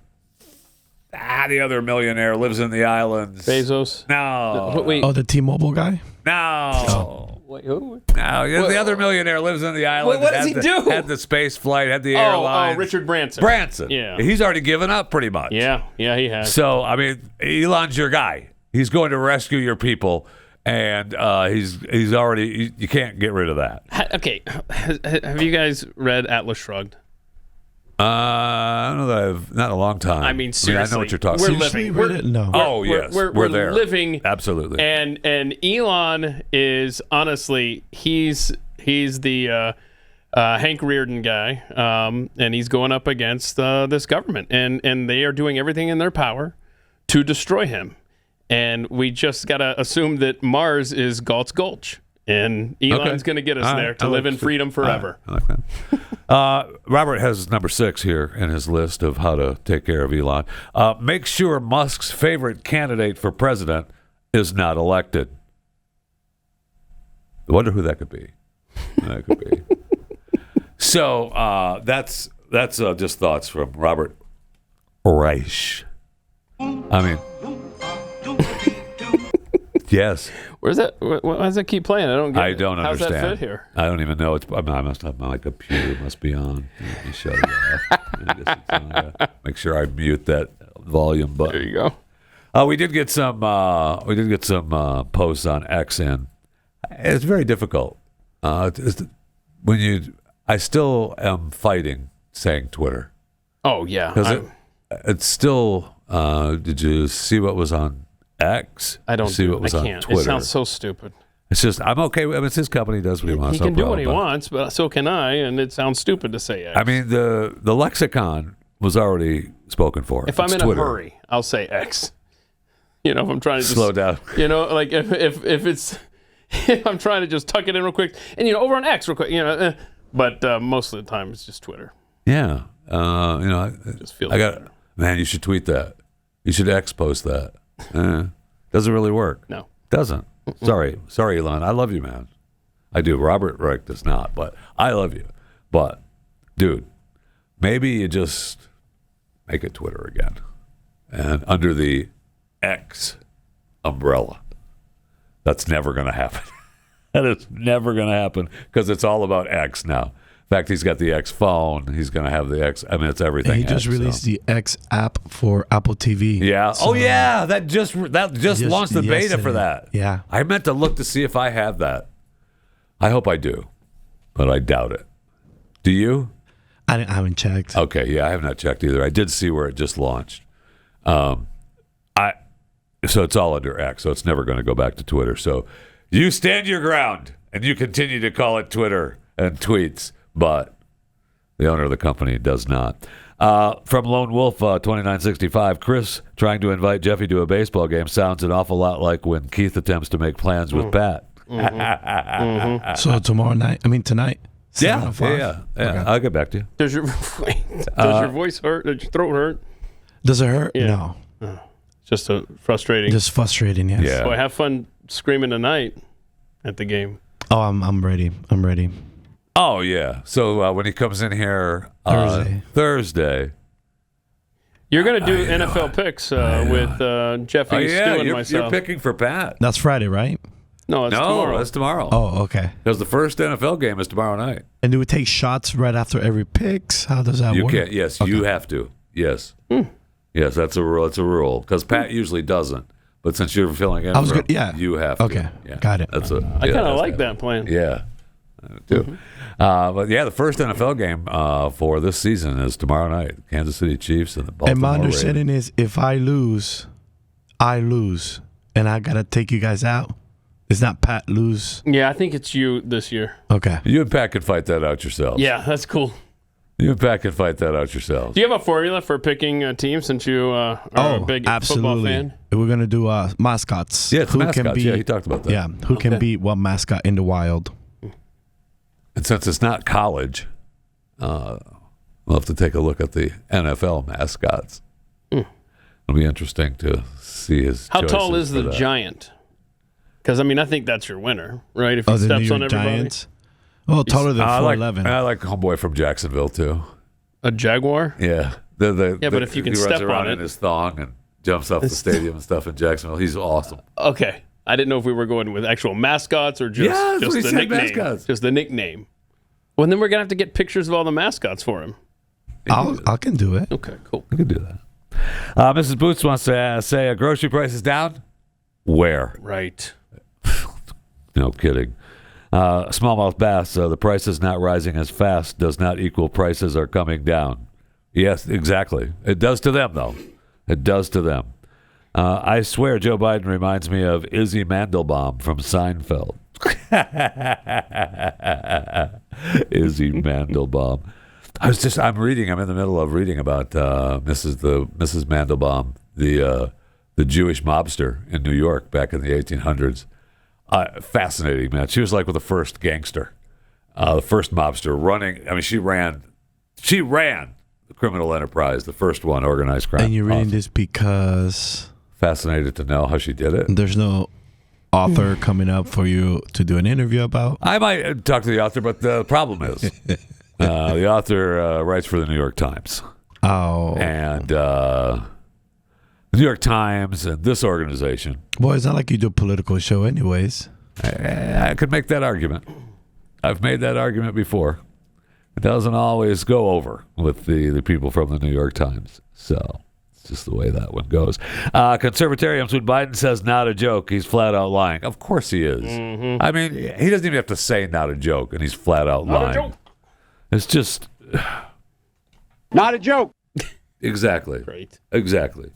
other millionaire lives in the islands. Bezos? No. Wait. Oh, the T-Mobile guy? No. Oh. Wait, who? No, the other millionaire lives in the island. What does he do? Had the space flight, had the airline. Oh, Richard Branson. Yeah. He's already given up pretty much. Yeah, he has. So, I mean, Elon's your guy. He's going to rescue your people, and he's already, you can't get rid of that. Okay. Have you guys read Atlas Shrugged? I don't know that not in a long time. I mean, seriously. I know what you're talking about. No. Yes. We're there. living. Absolutely. And Elon is, honestly, he's the Hank Reardon guy, and he's going up against this government. And they are doing everything in their power to destroy him. And we just got to assume that Mars is Galt's Gulch. And Elon's going to get us there to live in freedom forever. I like that. Robert has number 6 here in his list of how to take care of Elon. Make sure Musk's favorite candidate for president is not elected. I wonder who that could be. So that's just thoughts from Robert Reich. I mean... Yes. Where's that? Why does that keep playing? I don't get it. I don't understand. How's that fit here? I don't even know. I must have my computer must be on. Let me shut it off. Make sure I mute that volume button. There you go. We did get some posts on X in. It's very difficult. I still am fighting saying Twitter. Oh yeah. Because it's still. Did you see what was on X? I don't see what was on Twitter. It sounds so stupid. It's just I'm okay. I mean, it's his company. Does what he wants. He can do what he wants, but so can I. And it sounds stupid to say X. I mean, the lexicon was already spoken for. If I'm in Twitter. a hurry, I'll say X. If I'm trying to slow down. Like if it's if I'm trying to just tuck it in real quick, and over on X real quick, but most of the time it's just Twitter. Yeah. It just feels better. Man, you should tweet that. You should X post that. Doesn't really work. No. Doesn't. Sorry, Elon. I love you, man. I do. Robert Reich does not, but I love you. But, dude, maybe you just make it Twitter again. And under the X umbrella. That's never going to happen. That is never going to happen because it's all about X now. In fact, he's got the X phone. He's going to have the X. I mean, it's everything. And he just released the X app for Apple TV. Yeah. So, that just launched the beta for that. Yeah. I meant to look to see if I have that. I hope I do. but I doubt it. Do you? I haven't checked. Okay, yeah, I have not checked either. I did see where it just launched. So it's all under X, so it's never going to go back to Twitter. So you stand your ground, and you continue to call it Twitter and tweets, but the owner of the company does not. From Lone Wolf 2965, Chris trying to invite Jeffy to a baseball game sounds an awful lot like when Keith attempts to make plans with Pat. So tonight. Yeah. Okay. I'll get back to you. Does your voice hurt? Does your throat hurt? Does it hurt? Yeah. No. Just frustrating. Just frustrating, yes. Yeah. Boy, have fun screaming tonight at the game. Oh, I'm ready. I'm ready. Oh, yeah. So when he comes in here Thursday. You're going to do NFL picks with Jeffy, Stu, and myself. You're picking for Pat. That's Friday, right? No, tomorrow. That's tomorrow. Oh, okay. Because the first NFL game is tomorrow night. And do we take shots right after every picks? How does that work? You can't. Yes, okay. You have to. Yes. Yes, that's a rule. It's a rule. Because Pat usually doesn't. But since you're filling in, you have to. Okay, yeah. Got it. I kind of like that plan. Yeah, I do too. But yeah, the first NFL game for this season is tomorrow night. Kansas City Chiefs and the Baltimore And my Ravens. understanding is if I lose, and I got to take you guys out. It's not Pat lose. Yeah, I think it's you this year. Okay. You and Pat can fight that out yourselves. Yeah, that's cool. You and Pat can fight that out yourselves. Do you have a formula for picking a team since you are a big football fan? We're going to do mascots. Yeah, it's mascots. Yeah, he talked about that. Yeah, who can beat what mascot in the wild. And since it's not college, we'll have to take a look at the NFL mascots. It'll be interesting to see his How tall choices is the for that. giant? Because, I think that's your winner, right? If he the steps New on York everybody. Giants? Oh, taller than 4'11". I like homeboy from Jacksonville, too. A Jaguar? Yeah. But if you can he step runs around on it. in his thong and jumps off the stadium and stuff in Jacksonville. He's awesome. Okay. I didn't know if we were going with actual mascots or just, Yeah, that's just what he the said, nickname. mascots. Just the nickname. Well, then we're going to have to get pictures of all the mascots for him. I can do it. Okay, cool. We can do that. Mrs. Boots wants to say grocery prices down? Where? Right. No kidding. Smallmouth bass, the price is not rising as fast does not equal prices are coming down. Yes, exactly. It does to them, though. It does to them. I swear Joe Biden reminds me of Izzy Mandelbaum from Seinfeld. Izzy Mandelbaum. I'm in the middle of reading about Mrs. Mandelbaum, the Jewish mobster in New York back in the 1800s. Fascinating, man. She was like with the first gangster, the first mobster running. She ran the criminal enterprise, the first one, organized crime. And you're reading this because fascinated to know how she did it. There's no author coming up for you to do an interview about. I might talk to the author, but the problem is the author writes for the New York Times. Oh, and the New York Times and this organization. Well, it's not like you do a political show anyways. I could make that argument. I've made that argument before. It doesn't always go over with the people from the New York Times. So it's just the way that one goes. Conservatarians, when Biden says not a joke, he's flat out lying. Of course he is. Mm-hmm. He doesn't even have to say not a joke, and he's flat out lying. Not a joke. It's just... not a joke. Exactly. Great. Exactly.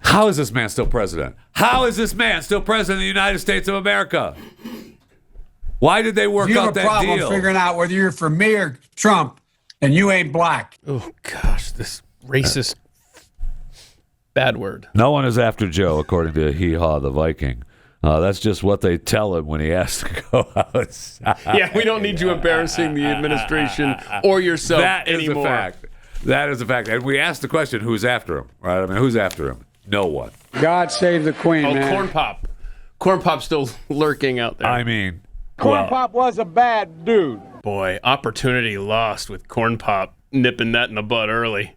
How is this man still president? How is this man still president of the United States of America? Why did they work out that deal? You have a problem figuring out whether you're for me or Trump, and you ain't black. Oh, gosh, this racist bad word. No one is after Joe, according to Hee Haw the Viking. That's just what they tell him when he has to go outside. Yeah, we don't need you embarrassing the administration or yourself anymore. That is a fact. And we asked the question, who's after him, right? Who's after him? No one. God save the queen, man. Corn Pop. Corn Pop's still lurking out there. Corn Pop was a bad dude. Boy, opportunity lost with Corn Pop nipping that in the bud early.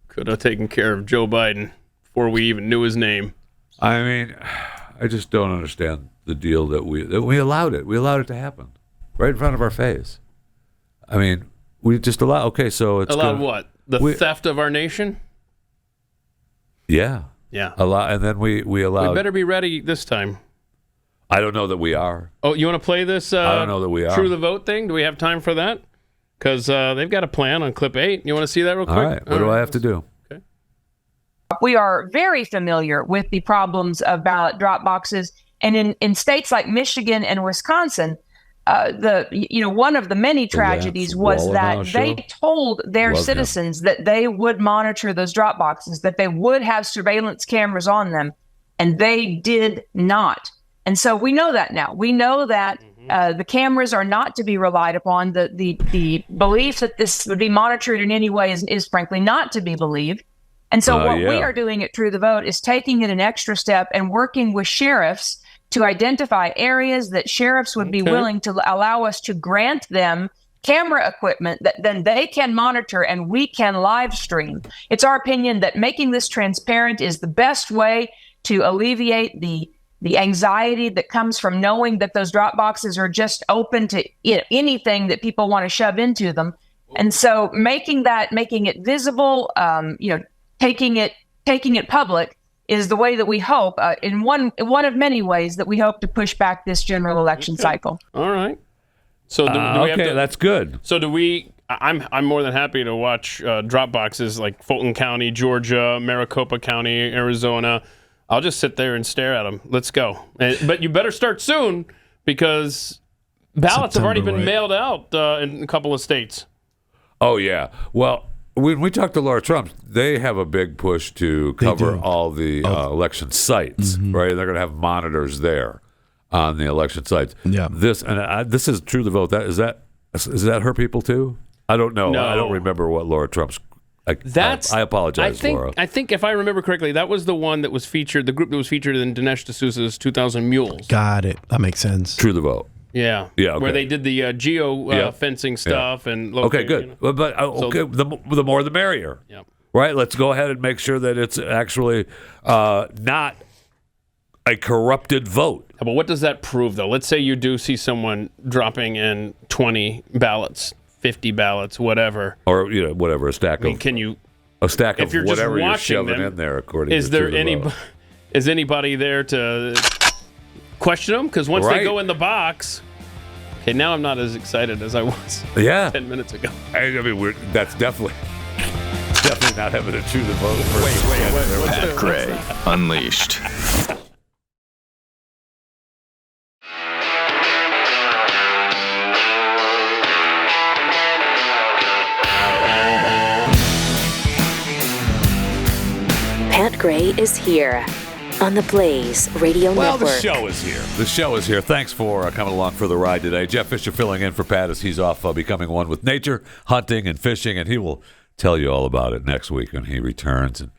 Could have taken care of Joe Biden before we even knew his name. I just don't understand the deal that we allowed it. We allowed it to happen right in front of our face. We just allowed. Okay, so it's allowed what? The theft of our nation? Yeah. Yeah. And then we allowed. We better be ready this time. I don't know that we are. Oh, you want to play this? I don't know that we are. True the vote thing. Do we have time for that? Because they've got a plan on clip 8. You want to see that real quick? All right. What do I have to do? Okay. We are very familiar with the problems of ballot drop boxes, and in states like Michigan and Wisconsin, one of the many tragedies was that they told their citizens that they would monitor those drop boxes, that they would have surveillance cameras on them, and they did not. And so we know that now. We know that the cameras are not to be relied upon. The belief that this would be monitored in any way is frankly not to be believed. And so what we are doing at True the Vote is taking it an extra step and working with sheriffs to identify areas that sheriffs would be willing to allow us to grant them camera equipment that then they can monitor and we can live stream. It's our opinion that making this transparent is the best way to alleviate the anxiety that comes from knowing that those drop boxes are just open to anything that people want to shove into them. And so making it visible, taking it public is the way that we hope, in one of many ways that we hope to push back this general election cycle. All right. So do we have to, that's good. So do we? I'm more than happy to watch drop boxes like Fulton County, Georgia, Maricopa County, Arizona. I'll just sit there and stare at them. Let's go. But you better start soon because ballots have already been mailed out in a couple of states. Oh yeah. Well, when we talked to Laura Trump, they have a big push to cover all the election sites, right? They're going to have monitors there on the election sites. Yeah. This is True the Vote. Is that her people too? I don't know. No. I don't remember what Laura Trump's. I apologize, Laura. I think if I remember correctly, that was the one that was featured, the group that was featured in Dinesh D'Souza's 2000 Mules. Got it. That makes sense. True the Vote. Yeah. Yeah. Okay. Where they did the geo fencing stuff and okay, good. But the more the merrier. Yeah. Right. Let's go ahead and make sure that it's actually not a corrupted vote. But what does that prove, though? Let's say you do see someone dropping in 20 ballots, 50 ballots, whatever, or whatever, a stack of whatever you're shoving in there. According is to there is anybody there to question them? Because once they go in the box, okay, now I'm not as excited as I was 10 minutes ago. I mean, that's definitely not having a True the Vote. Wait. Pat Gray Unleashed. Pat Gray is here on the Blaze Radio Network. Well, the show is here. The show is here. Thanks for coming along for the ride today. Jeff Fisher filling in for Pat as he's off becoming one with nature, hunting and fishing, and he will tell you all about it next week when he returns. And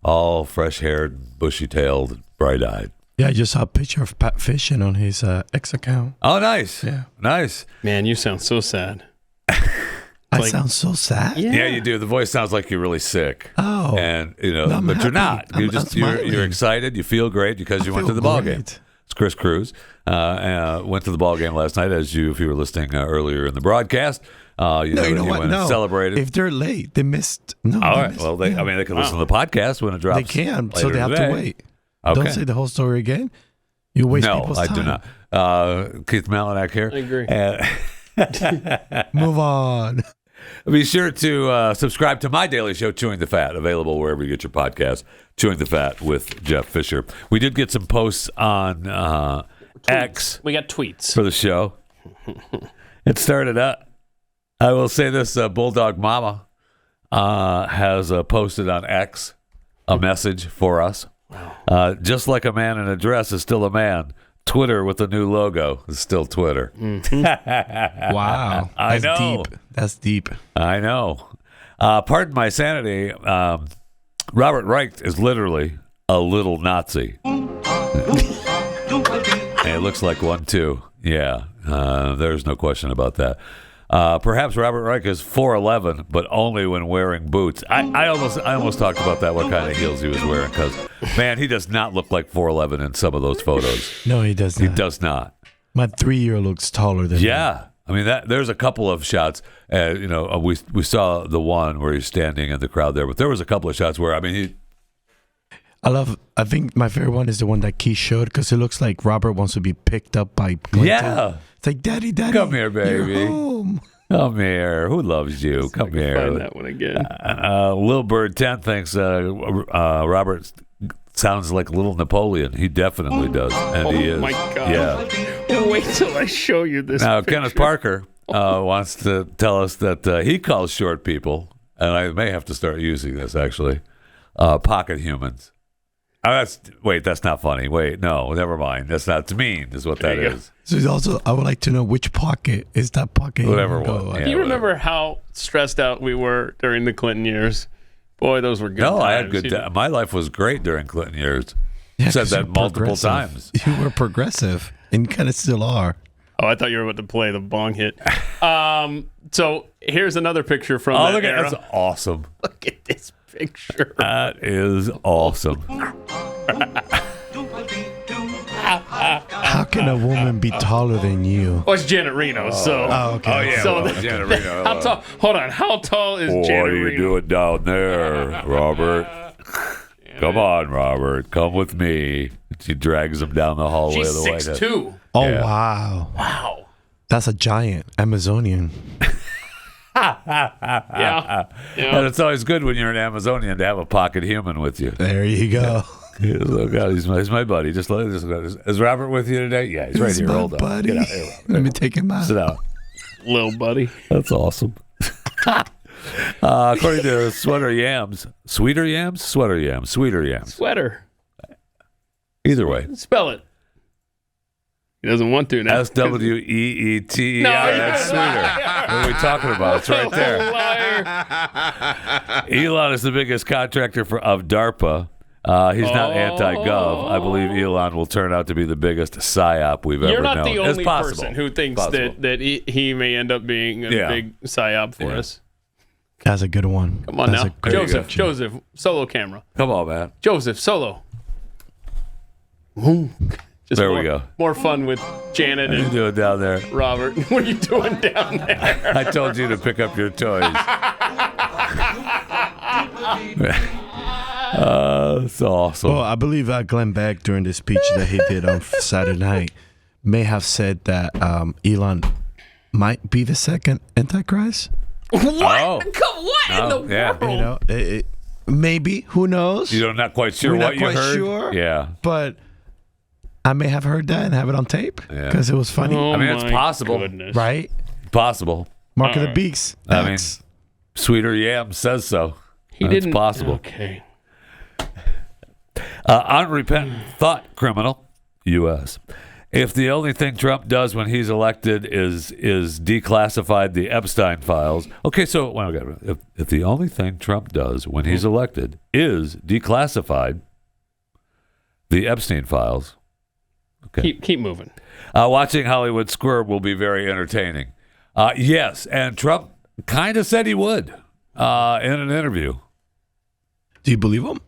all fresh-haired, bushy-tailed, and bright-eyed. Yeah, I just saw a picture of Pat fishing on his X account. Oh, nice. Yeah. Nice. Man, you sound so sad. I sound so sad. Yeah, you do. The voice sounds like you're really sick. Oh, and no, but you're not. I'm You're excited. You feel great because you went to the ball game. It's Chris Cruz. Went to the ball game last night, if you were listening earlier in the broadcast. He went and celebrated. If they're late, they missed. No. All right. Well, they can listen to the podcast when it drops. They can, so they have to wait. Okay. Don't say the whole story again. You waste people's time. No, I do not. Keith Malinak here. I agree. Move on. Be sure to subscribe to my daily show, Chewing the Fat, available wherever you get your podcast, Chewing the Fat with Jeff Fisher. We did get some posts on X. We got tweets. For the show. It started up. I will say this, Bulldog Mama has posted on X a message for us. Just like a man in a dress is still a man, Twitter with a new logo is still Twitter. Wow. I know. That's deep. I know. Pardon my sanity. Robert Reich is literally a little Nazi. It looks like one, too. Yeah. There's no question about that. Perhaps Robert Reich is 4'11", but only when wearing boots. I almost talked about that, what kind of heels he was wearing, because, man, he does not look like 4'11" in some of those photos. No, he does not. He does not. My 3-year looks taller than me. I mean, there's a couple of shots. We saw the one where he's standing in the crowd there, but there was a couple of shots where, I mean, I think my favorite one is the one that Keith showed because it looks like Robert wants to be picked up by Clinton. Yeah. It's like, Daddy, come here, baby. You're home. Come here. Who loves you? Come here. Find that one again. Lil Bird 10 thinks Robert sounds like little Napoleon. He definitely does, and he is. Oh my God! Yeah. Wait till I show you this. Now, picture. Kenneth Parker wants to tell us that he calls short people, and I may have to start using this actually, pocket humans. That's not funny. Wait, no, never mind. That's not mean, is what that is. So also, I would like to know which pocket is that pocket. Whatever one. Do you remember how stressed out we were during the Clinton years? Boy, those were good times. I had good times. My life was great during Clinton years. Yeah, said that multiple times. You were progressive, and kind of still are. Oh, I thought you were about to play the bong hit. So here's another picture from that era. That's awesome. Look at this picture. That is awesome. How can a woman be taller than you? Oh, it's Janet Reno. Okay. Oh, yeah. So Janet Reno. How tall? Hold on. How tall is Janet Reno? What are you doing down there, Robert? Come on, Robert. Come with me. She drags him down the hallway She's of the White House. 6'2". Oh, Yeah. wow. Wow. That's a giant Amazonian. Yeah. And it's always good when you're an Amazonian to have a pocket human with you. There you go. Oh, God, he's my buddy. Just is Robert with you today? Yeah, he's right He's here. my Hold on. buddy. Get out here, Robert. Let me take him out. Sit down. Little buddy. That's awesome. According to Sweater Yams, Sweeter Yams? Sweater Yams. Sweeter Yams. Sweater. Either way. Spell it. He doesn't want to now. SWEETER. No, That's sweeter. What are we talking about? It's right there. Liar. Elon is the biggest contractor of DARPA. He's not anti-gov. I believe Elon will turn out to be the biggest psyop we've ever known. You're not the only it's possible. person who thinks that he may end up being a big psyop for us. That's a good one. Come on now. Joseph, solo camera. Come on, man. Joseph, solo. Just there we go. More fun with Janet What are you doing down there? Robert. What are you doing down there? I told you to pick up your toys. It's awesome. Well, I believe Glenn Beck, during the speech that he did on Saturday night, may have said that Elon might be the second Antichrist. What? What in the world? You know, maybe. Who knows? You're not quite sure We're what not quite you heard? sure. Yeah. But I may have heard that and have it on tape because it was funny. I mean, it's possible. Goodness. Right? Possible. Mark of the Beaks. I mean, Sweeter Yam says so. He didn't. It's possible. Okay. Unrepentant thought criminal, U.S. If the only thing Trump does when he's elected is declassified the Epstein files. Okay, so if the only thing Trump does when he's elected is declassified the Epstein files. Okay. Keep moving. Watching Hollywood squirm will be very entertaining. Yes, and Trump kind of said he would in an interview. Do you believe him?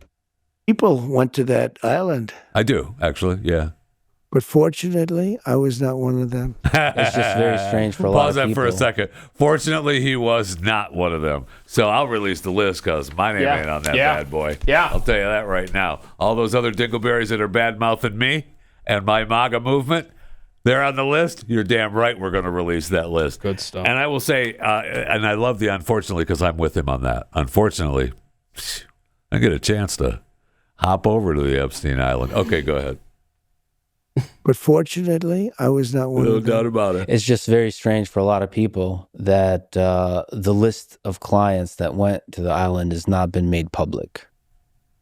People went to that island. I do, actually, yeah. But fortunately, I was not one of them. It's just very strange for a lot of people. Pause that for a second. Fortunately, he was not one of them. So I'll release the list because my name ain't on that bad boy. Yeah. I'll tell you that right now. All those other dingleberries that are bad-mouthing me and my MAGA movement, they're on the list. You're damn right we're going to release that list. Good stuff. And I will say, and I love the unfortunately because I'm with him on that. Unfortunately, I get a chance to hop over to the Epstein Island. Okay, go ahead. But fortunately, I was not one of them. No doubt about it. It's just very strange for a lot of people that the list of clients that went to the island has not been made public.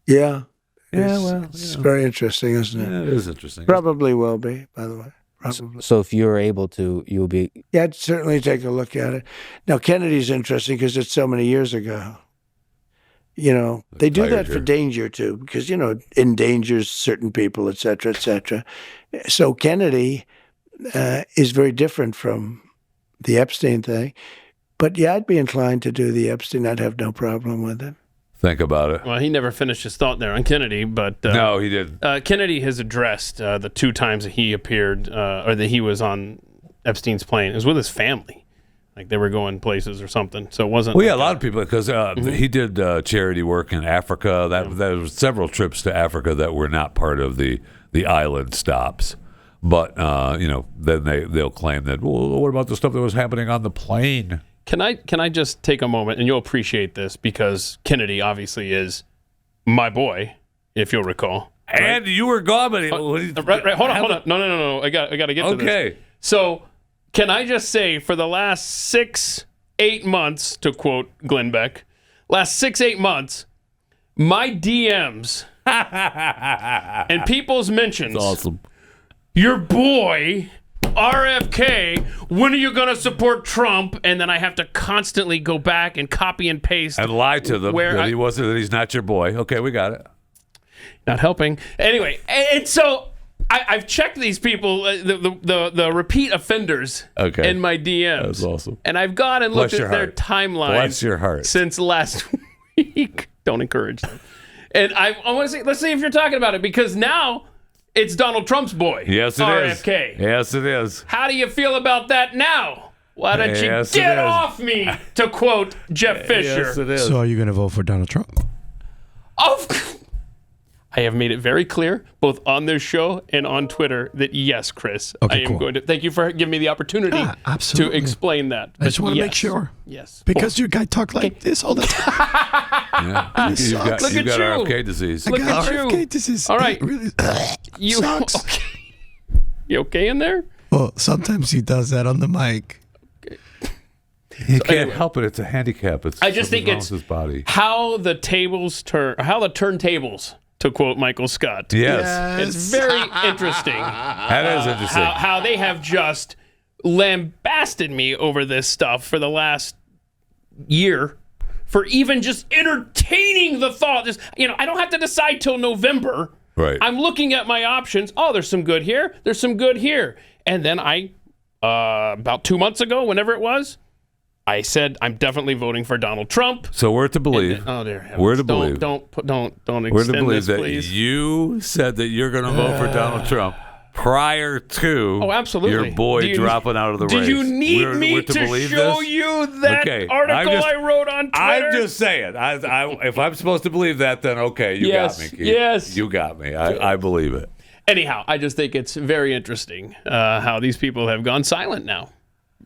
Yeah. Yeah, it's very interesting, isn't it? Yeah, it is interesting. Probably will be, by the way. Probably. So if you're able to, you'll be... Yeah, I'd certainly take a look at it. Now, Kennedy's interesting because it's so many years ago. You know, they do that for danger, too, because, you know, endangers certain people, et cetera, et cetera. So Kennedy is very different from the Epstein thing. But, yeah, I'd be inclined to do the Epstein. I'd have no problem with it. Think about it. Well, he never finished his thought there on Kennedy, but... no, he didn't. Kennedy has addressed the 2 times that he appeared, or that he was on Epstein's plane. It was with his family. Like they were going places or something. So it wasn't. Well, yeah, a lot of people, because he did charity work in Africa. There was several trips to Africa that were not part of the island stops. But, then they'll claim that, well, what about the stuff that was happening on the plane? Can I just take a moment, and you'll appreciate this, because Kennedy obviously is my boy, if you'll recall. Right? And you were gone, but right. Hold on. No. I got to get to this. Okay. So, can I just say, for the last 6-8 months, to quote Glenn Beck, last 6-8 months, my DMs and people's mentions. That's awesome. Your boy, RFK, when are you going to support Trump? And then I have to constantly go back and copy and paste. And lie to them that he's not your boy. Okay, we got it. Not helping. Anyway, and so I've checked these people, the repeat offenders in my DMs. That's awesome. And I've gone and looked at their timeline. Bless your heart. Since last week. Don't encourage them. And I want to see, let's see if you're talking about it, because now it's Donald Trump's boy. Yes, it RFK. is. Yes, it is. How do you feel about that now? Why don't you get off me, to quote Jeff Fisher. Yes, it is. So are you going to vote for Donald Trump? I have made it very clear, both on this show and on Twitter, that yes, Chris, I am going to. Thank you for giving me the opportunity to explain that. I just want to make sure. Yes. Because you guys talk like this all the time. Yeah. You've got RFK disease. Look at you. RFK disease. All right. It really You sucks. Okay. You okay in there? Well, sometimes he does that on the mic. He can't help it. It's a handicap. I just think it's his body. how the turntables, to quote Michael Scott. Yes. It's very interesting. That is interesting. How they have just lambasted me over this stuff for the last year, for even just entertaining the thought. I don't have to decide till November. Right. I'm looking at my options. Oh, there's some good here. There's some good here. And then about 2 months ago, whenever it was, I said I'm definitely voting for Donald Trump. So we're to believe. Oh dear heavens. We're to believe. Don't extend We're to believe this, that please. you said that you're going to vote for Donald Trump prior to absolutely. your boy dropping out of the race. Do you need me to show you that article I wrote on Twitter? I'm just saying. If I'm supposed to believe that, then okay, you got me, Keith. Yes. You got me. I believe it. Anyhow, I just think it's very interesting how these people have gone silent now.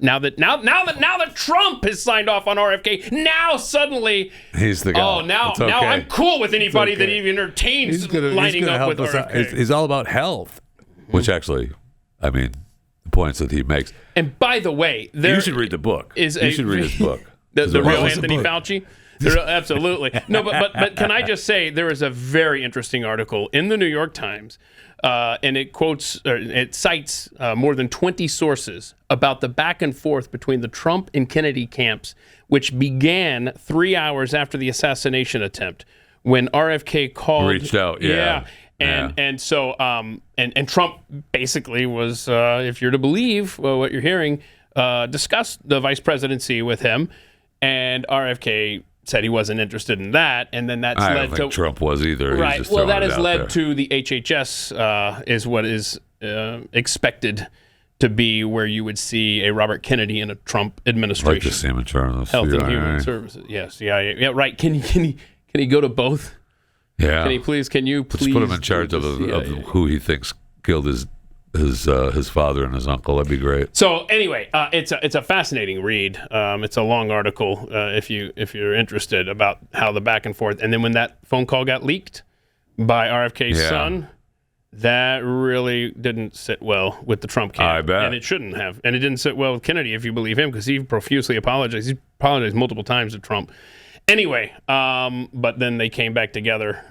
Now that Trump has signed off on RFK, now suddenly he's the guy. Oh, now I'm cool with anybody that even entertains lining up with RFK. He's all about health, which actually, the points that he makes. And by the way, you should read the book. You should read his book. the real Anthony Fauci. Absolutely. No, but can I just say there is a very interesting article in the New York Times, and it cites more than 20 sources about the back and forth between the Trump and Kennedy camps, which began 3 hours after the assassination attempt, when RFK reached out. Yeah. And so Trump basically was, if you're to believe what you're hearing, discussed the vice presidency with him, and RFK said he wasn't interested in that, and then that's I led don't think Trump was either. Right. Well, that has led to the HHS is what is expected to be where you would see a Robert Kennedy in a Trump administration. Like the same in terms of Health and Human Services. Yes. Yeah. Right. Can he go to both? Yeah. Can you please put him in charge of who he thinks killed his father and his uncle? That'd be great. So anyway, it's a fascinating read. It's a long article if you're interested about how the back and forth. And then when that phone call got leaked by RFK's son, that really didn't sit well with the Trump camp. I bet. And it shouldn't have. And it didn't sit well with Kennedy, if you believe him, because he profusely apologized. He apologized multiple times to Trump. Anyway, but then they came back together,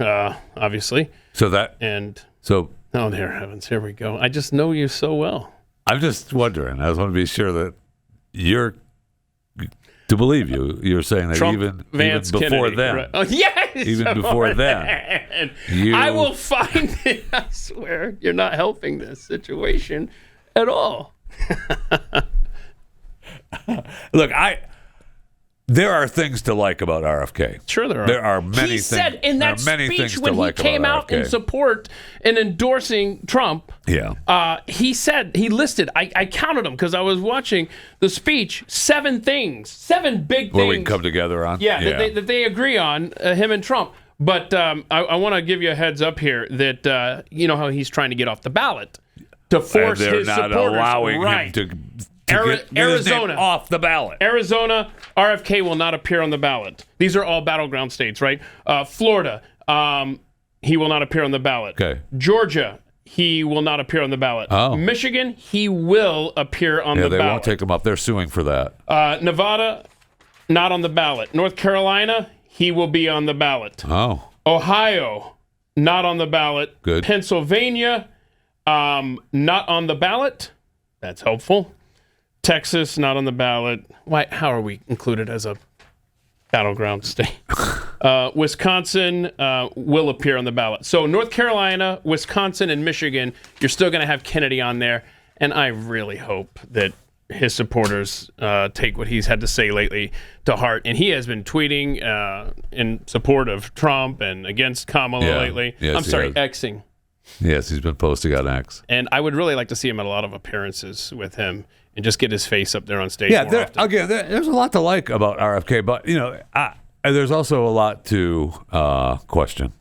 obviously. Oh, dear heavens. Here we go. I just know you so well. I'm just wondering. I just want to be sure that to believe you. You're saying that Trump, even Vance, before Kennedy, then. right? Oh, yes! Even before then. I will find it. I swear. You're not helping this situation at all. Look, there are things to like about RFK. Sure, there are. There are many he things. said in that speech when he came out in support and endorsing Trump. Yeah. He said, he listed, I counted them because I was watching the speech, 7 things, 7 big things. Where we can come together on? Yeah, that they agree on, him and Trump. But I want to give you a heads up here that, you know how he's trying to get off the ballot to force his supporters. They're not allowing him to get Arizona off the ballot. Arizona, RFK will not appear on the ballot. These are all battleground states, right? Florida, he will not appear on the ballot. Okay. Georgia, he will not appear on the ballot. Oh. Michigan, he will appear on the ballot. Yeah, they won't take him up. They're suing for that. Nevada, not on the ballot. North Carolina, he will be on the ballot. Oh. Ohio, not on the ballot. Good. Pennsylvania, not on the ballot. That's helpful. Texas, not on the ballot. Why? How are we included as a battleground state? Wisconsin will appear on the ballot. So North Carolina, Wisconsin, and Michigan, you're still going to have Kennedy on there. And I really hope that his supporters take what he's had to say lately to heart. And he has been tweeting in support of Trump and against Kamala lately. Yes, I'm sorry, Xing. Yes, he's been posting on X. And I would really like to see him at a lot of appearances with him and just get his face up there on stage. Yeah, more often. again, there's a lot to like about RFK, but there's also a lot to question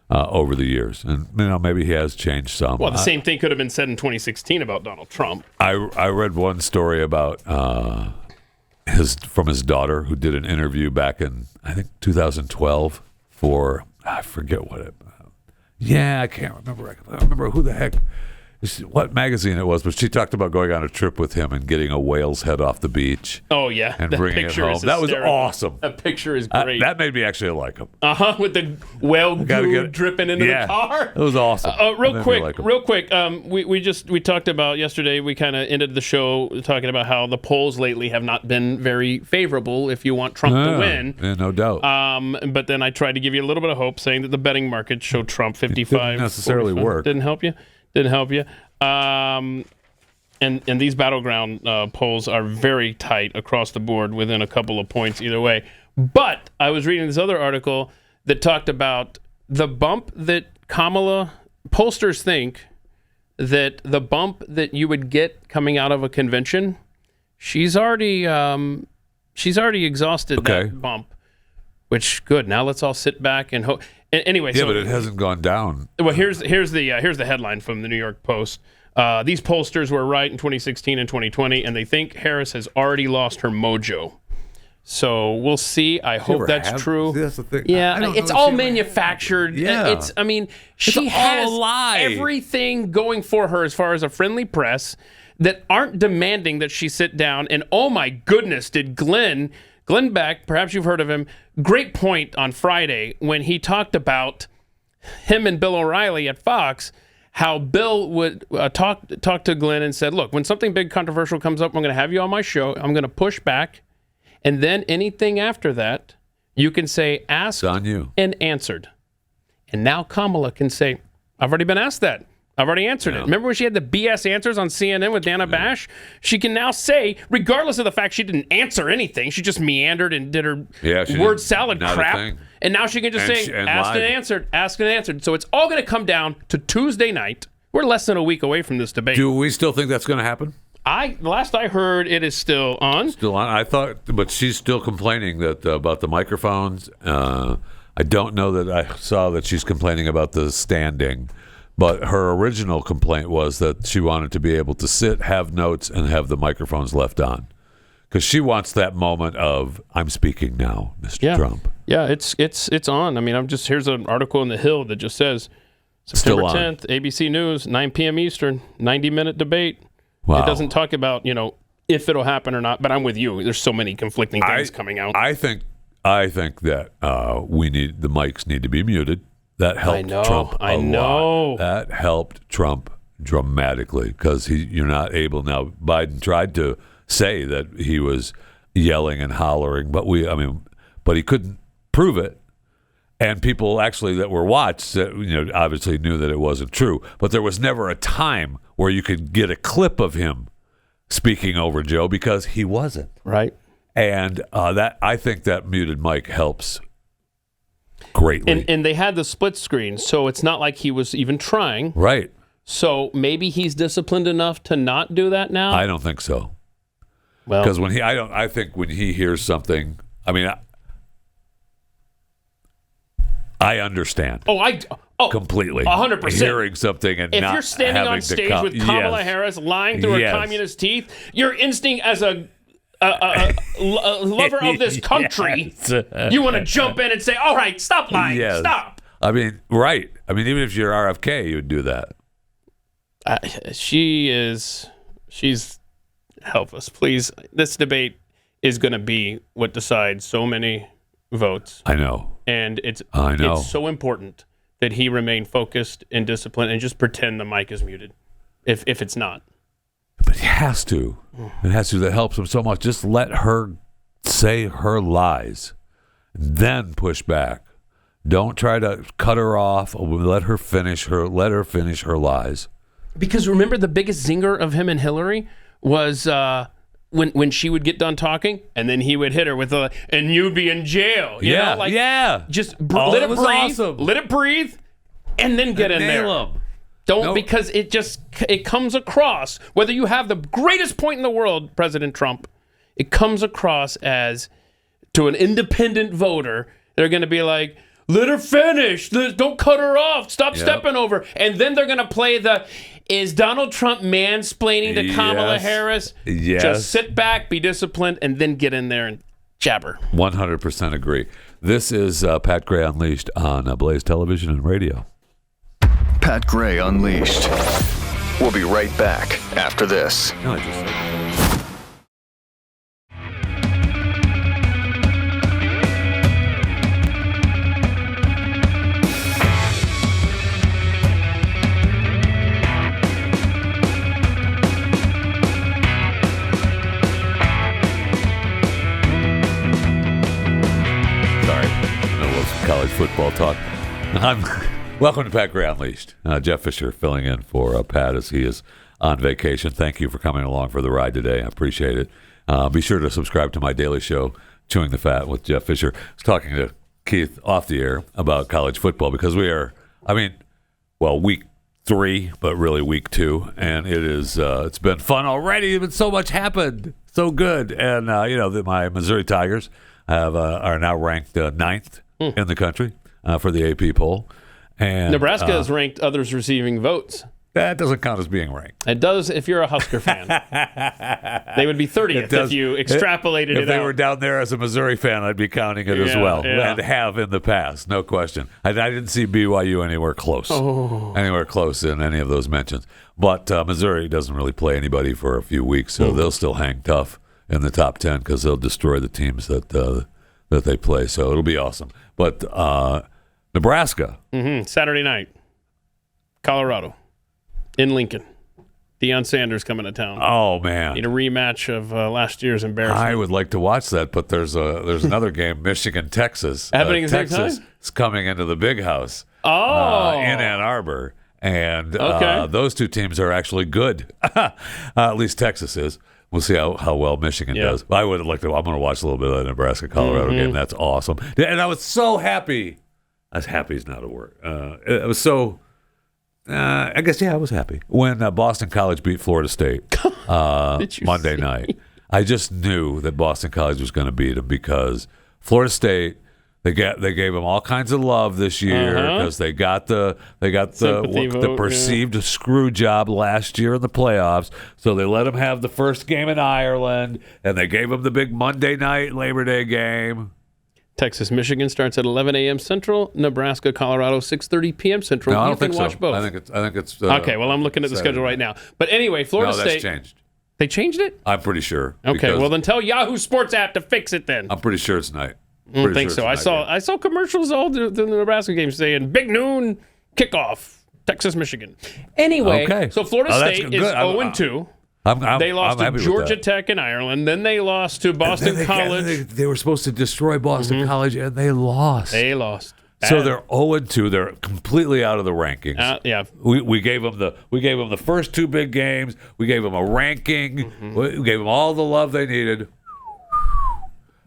over the years, and maybe he has changed some. Well, the same thing could have been said in 2016 about Donald Trump. I read one story about from his daughter, who did an interview back in, I think, 2012 for, I forget what it. Yeah, I can't remember. I don't remember who the heck, what magazine it was, but she talked about going on a trip with him and getting a whale's head off the beach. Oh, yeah. And that bringing it home. That was awesome. That picture is great. That made me actually like him. With the whale goo dripping into the car. It was awesome. Real quick. We talked about yesterday, we kind of ended the show talking about how the polls lately have not been very favorable if you want Trump to win. Yeah, no doubt. But then I tried to give you a little bit of hope, saying that the betting market showed Trump 55. It didn't necessarily 45. work. Didn't help you. And these battleground polls are very tight across the board, within a couple of points either way. But I was reading this other article that talked about the bump that Kamala pollsters think that the bump that you would get coming out of a convention, she's already exhausted that bump. Which good. Now let's all sit back and hope. Anyway, but it hasn't gone down. Well, here's the headline from the New York Post. These pollsters were right in 2016 and 2020, and they think Harris has already lost her mojo. So we'll see. I hope that's true. See, that's the thing. Yeah, it's all manufactured. Yeah. She has all a lie. Everything going for her as far as a friendly press that aren't demanding that she sit down. And oh my goodness, did Glenn Beck, perhaps you've heard of him, great point on Friday when he talked about him and Bill O'Reilly at Fox, how Bill would talk to Glenn and said, look, when something big controversial comes up, I'm going to have you on my show. I'm going to push back. And then anything after that, you can say asked and answered. And now Kamala can say, I've already been asked that. I've already answered it. Remember when she had the BS answers on CNN with Dana Bash? She can now say, regardless of the fact she didn't answer anything, she just meandered and did her word salad crap. And now she can just say, asked and answered. So it's all going to come down to Tuesday night. We're less than a week away from this debate. Do we still think that's going to happen? Last I heard, it is still on. Still on. I thought, but she's still complaining that about the microphones. I don't know that I saw that she's complaining about the standing. But her original complaint was that she wanted to be able to sit, have notes, and have the microphones left on. Because she wants that moment of, I'm speaking now, Mr. Trump. Yeah, it's on. I mean, here's an article in The Hill that just says, September 10th, ABC News, 9 p.m. Eastern, 90-minute debate. Wow. It doesn't talk about, if it'll happen or not, but I'm with you. There's so many conflicting things coming out. I think that the mics need to be muted. That helped Trump a lot. That helped Trump dramatically because you're not able now. Biden tried to say that he was yelling and hollering, but he couldn't prove it. And people actually that were watched, obviously knew that it wasn't true. But there was never a time where you could get a clip of him speaking over Joe because he wasn't. Right. And that I think that muted mic helps greatly. And they had the split screen, so it's not like he was even trying. Right. So maybe he's disciplined enough to not do that now? I don't think so. Well, because I think when he hears something, I mean, I understand. Completely. 100%. Hearing something and if not you're standing having on stage to with Kamala Harris lying through her communist teeth, your instinct as a lover of this country, you want to jump in and say, all right, stop lying, stop. I mean, right. I mean, even if you're RFK, you would do that. She's help us, please. This debate is going to be what decides so many votes. I know. And it's it's so important that he remain focused and disciplined and just pretend the mic is muted if it's not. But he has to. It has to. That helps him so much. Just let her say her lies, then push back. Don't try to cut her off. Let her finish her lies. Because remember, the biggest zinger of him and Hillary was when she would get done talking, and then he would hit her with and you'd be in jail. You know? Just let it breathe. Awesome. Let it breathe, and then get in there. Because it comes across, whether you have the greatest point in the world, President Trump, it comes across as, to an independent voter, they're going to be like, let her finish. Don't cut her off. Stop stepping over. And then they're going to play is Donald Trump mansplaining to Kamala Harris? Yes. Just sit back, be disciplined, and then get in there and jabber. 100% agree. This is Pat Gray Unleashed on Blaze Television and Radio. Pat Gray Unleashed. We'll be right back after this. No, I just said. College football talk. Welcome to Pat Gray Unleashed. Jeff Fisher filling in for Pat as he is on vacation. Thank you for coming along for the ride today. I appreciate it. Be sure to subscribe to my daily show, Chewing the Fat with Jeff Fisher. I was talking to Keith off the air about college football because we are, week 3, but really week 2, and it's been fun already. But so much happened, so good, and my Missouri Tigers are now ranked 9th. In the country for the AP poll. And Nebraska has ranked others receiving votes. That doesn't count as being ranked. It does if you're a Husker fan. They would be 30th if you extrapolated it out. If they were down there as a Missouri fan, I'd be counting it as well. Yeah. And have in the past, no question. I didn't see BYU anywhere close. Anywhere close in any of those mentions. But Missouri doesn't really play anybody for a few weeks, so they'll still hang tough in the top 10 because they'll destroy the teams that they play. So it'll be awesome. But Nebraska. Saturday night. Colorado. In Lincoln. Deion Sanders coming to town. Oh, man. Need a rematch of last year's embarrassment. I would like to watch that, but there's another game, Michigan, Texas. Happening at the same Texas time? is coming into the big house in Ann Arbor. And those two teams are actually good. At least Texas is. We'll see how well Michigan does. I would like to. I'm going to watch a little bit of the Nebraska-Colorado game. That's awesome. And I was so happy. As happy is not a word. I was so. I guess I was happy when Boston College beat Florida State Monday night. I just knew that Boston College was going to beat them because Florida State. They gave them all kinds of love this year because they got the perceived screw job last year in the playoffs. So they let them have the first game in Ireland, and they gave them the big Monday night Labor Day game. Texas, Michigan starts at 11 a.m. Central. Nebraska, Colorado, 6:30 p.m. Central. No, I don't you can think watch so. both. I think it's. Okay, well, I'm looking at the schedule right now. But anyway, Florida State. That's changed. They changed it? I'm pretty sure. Okay, well then tell Yahoo Sports app to fix it then. I'm pretty sure it's tonight. I don't think so. I saw commercials all through the Nebraska game saying big noon kickoff, Texas, Michigan. Anyway, so Florida State is 0-2. They lost to Georgia Tech in Ireland. Then they lost to Boston College. They were supposed to destroy Boston College, and they lost. They lost. So they're 0-2. They're completely out of the rankings. Yeah, we gave them the first 2 big games. We gave them a ranking. We gave them all the love they needed.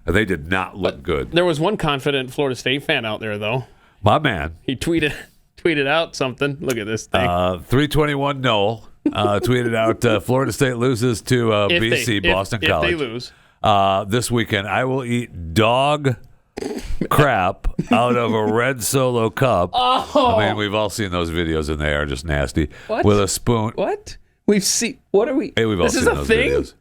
They did not look good. There was one confident Florida State fan out there, though. My man. He tweeted out something. Look at this thing. 321 Noel tweeted out Florida State loses to BC, Boston College. If they lose. This weekend, I will eat dog crap out of a red Solo cup. Oh. I mean, we've all seen those videos, and they are just nasty. What? With a spoon. What? We've seen. What are we? Hey, we've all this seen is a those thing? videos.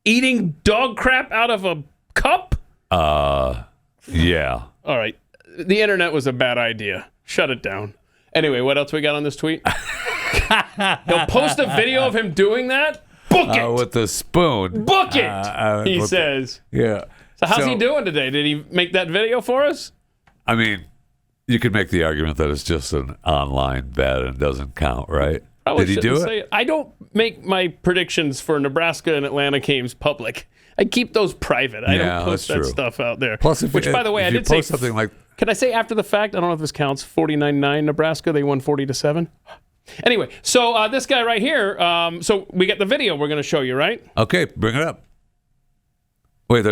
Eating dog crap out of a cup? Yeah. All right. The internet was a bad idea. Shut it down. Anyway, what else we got on this tweet? He'll post a video of him doing that. Book it. With the spoon. Book it. He says. Yeah. So how's he doing today? Did he make that video for us? I mean, you could make the argument that it's just an online bet and doesn't count, right? Probably Did he do shouldn't it? say I don't make my predictions for Nebraska and Atlanta games public. I keep those private. I don't post that stuff out there. Plus, Which, by the way, I did say something like. Can I say after the fact? I don't know if this counts. 49-9 Nebraska. They won 40-7. Anyway, so this guy right here. So we got the video we're going to show you, right? Okay, bring it up. Wait,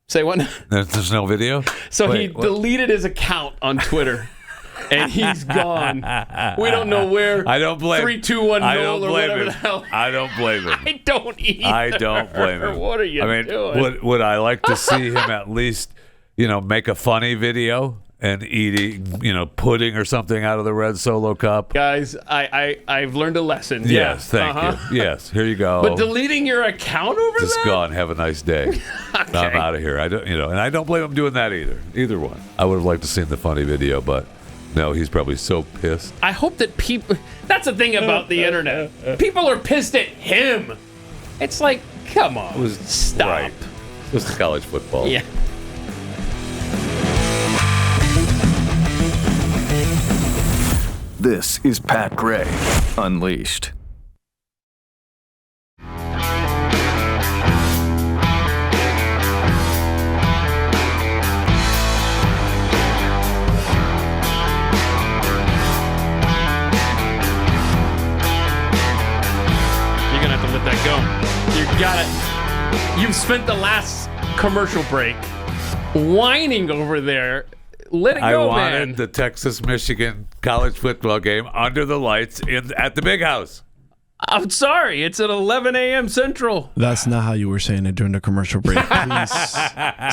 Say what? There's no video? So Wait, he what? deleted his account on Twitter. And he's gone. We don't know where. I don't blame 321 I Noel don't or blame whatever him. the hell. I don't blame him. I don't either. I don't blame him. What are you doing? Would I like to see him at least, make a funny video and eating, pudding or something out of the red Solo cup? Guys, I've learned a lesson. Yes, thank you. Yes, here you go. But deleting your account over Just that? gone. Have a nice day. Okay. I'm out of here. I don't, and I don't blame him doing that either. Either one. I would have liked to seen the funny video, but no, he's probably so pissed. I hope that people. That's the thing about the internet. People are pissed at him. It's like, come on, stop. Right. It was college football. Yeah. This is Pat Gray Unleashed. You're gonna have to let that go. You got it. You've spent the last commercial break whining over there. Let it go, I wanted man. the Texas-Michigan college football game under the lights at the big house. I'm sorry. It's at 11 a.m. Central. That's not how you were saying it during the commercial break. Please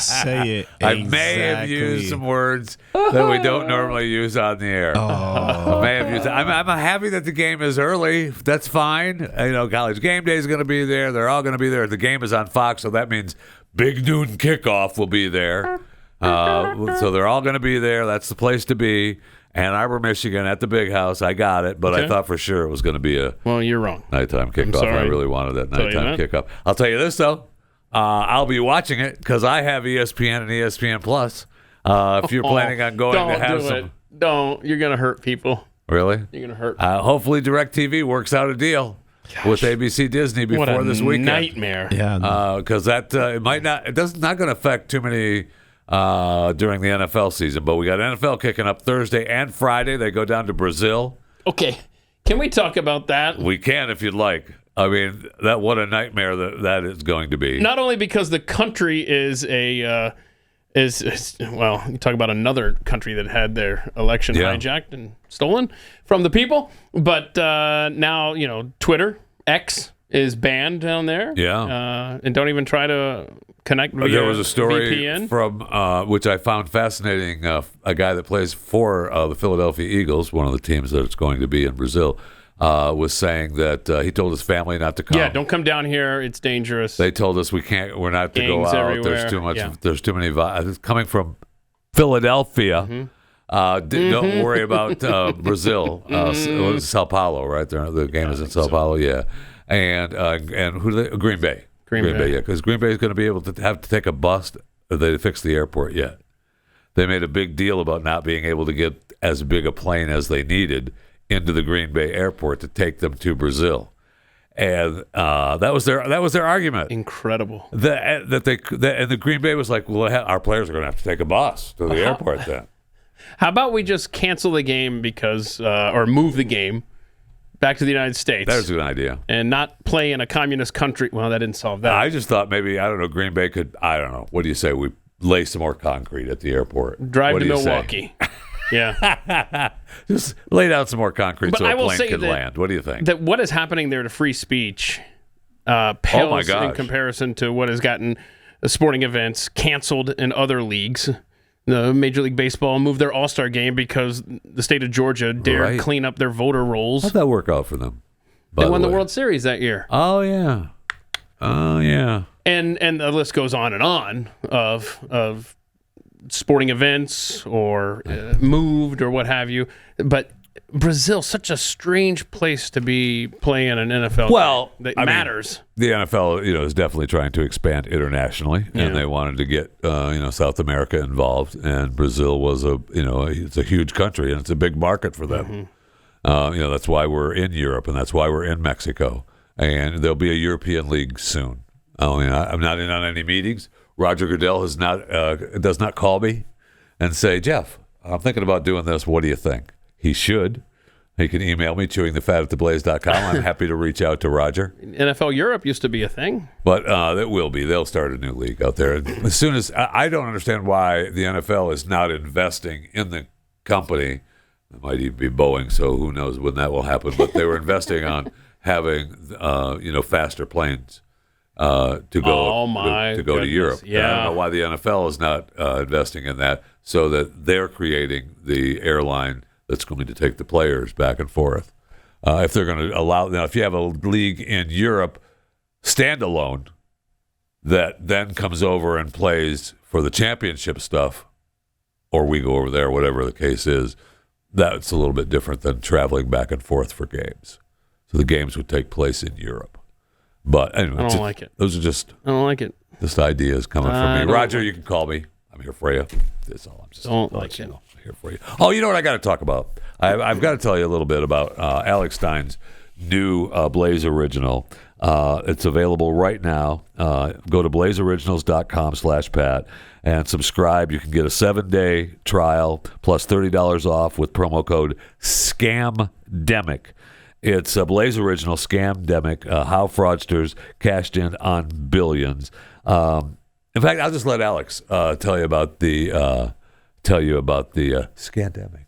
say it. I may have used some words that we don't normally use on the air. I may have used. I'm happy that the game is early. That's fine. College game day is going to be there. They're all going to be there. The game is on Fox, so that means big noon kickoff will be there. So they're all going to be there. That's the place to be. Ann Arbor, Michigan, at the big house. I got it, but I thought for sure it was going to be a you're wrong. Nighttime kickoff. I really wanted that nighttime kickoff. I'll tell you this though, I'll be watching it because I have ESPN and ESPN Plus. If you're planning on going to have some, don't. You're going to hurt people. Really? You're going to hurt. Hopefully, DirecTV works out a deal with ABC Disney before this weekend. Nightmare. Yeah, because that it might not. It's not going to affect too many. During the NFL season, but we got NFL kicking up Thursday and Friday. They go down to Brazil. Okay, can we talk about that? We can if you'd like. I mean, what a nightmare that is going to be. Not only because the country is well, you talk about another country that had their election hijacked and stolen from the people, but now Twitter X is banned down there. Yeah, and don't even try to connect via There was a story VPN. from which I found fascinating. A guy that plays for the Philadelphia Eagles, one of the teams that it's going to be in Brazil, was saying that he told his family not to come. Yeah, don't come down here. It's dangerous. They told us we're not to go Gangs out. everywhere. There's too much. Yeah. There's too many. It's coming from Philadelphia. Mm-hmm. Don't worry about Brazil. Sao Paulo, right there. The game is in Sao Paulo. Yeah, and who? Green Bay. Green Bay, yeah, because Green Bay is going to be able to have to take a bus. They fixed the airport yet. They made a big deal about not being able to get as big a plane as they needed into the Green Bay airport to take them to Brazil, and that was their argument. Incredible. And the Green Bay was like, well, our players are going to have to take a bus to the airport then. How about we just cancel the game or move the game back to the United States. There's an idea. And not play in a communist country. Well, that didn't solve that. I just thought maybe, I don't know, Green Bay could, I don't know. What do you say? We lay some more concrete at the airport. Drive to Milwaukee. Yeah. Just lay down some more concrete but so I a will plane say can that, land. What do you think? That what is happening there to free speech pales in comparison to what has gotten sporting events canceled in other leagues. The Major League Baseball moved their All-Star game because the state of Georgia dared clean up their voter rolls. How'd that work out for them? They won the World Series that year. Oh, yeah. Oh, yeah. And the list goes on and on of sporting events or moved or what have you. But Brazil, such a strange place to be playing an NFL game that matters. The NFL, is definitely trying to expand internationally, and they wanted to get South America involved. And Brazil was it's a huge country and it's a big market for them. Mm-hmm. That's why we're in Europe and that's why we're in Mexico. And there'll be a European league soon. I'm not in on any meetings. Roger Goodell does not call me and say, Jeff, I'm thinking about doing this. What do you think? He should. He can email me, chewingthefatattheblaze.com. I'm happy to reach out to Roger. NFL Europe used to be a thing. But it will be. They'll start a new league out there. As soon as I don't understand why the NFL is not investing in the company. It might even be Boeing, so who knows when that will happen. But they were investing on having faster planes to go to Europe. Yeah. And I don't know why the NFL is not investing in that, so that they're creating the airline that's going to take the players back and forth. If they're going to allow, now if you have a league in Europe standalone that then comes over and plays for the championship stuff, or we go over there, whatever the case is, that's a little bit different than traveling back and forth for games. So the games would take place in Europe. But anyway, I don't like it. Those are just I don't like it. Just ideas coming from me. Roger, you can call me. I'm here for you. That's all I'm just don't like it. Here for you. Oh, you know what I got to talk about? I've got to tell you a little bit about Alex Stein's new Blaze Original. It's available right now. Go to blazeoriginals.com/Pat and subscribe. You can get a 7-day trial plus $30 off with promo code SCAMDEMIC. It's a Blaze Original Scamdemic, how fraudsters cashed in on billions. In fact, I'll just let Alex tell you about the Scandemic.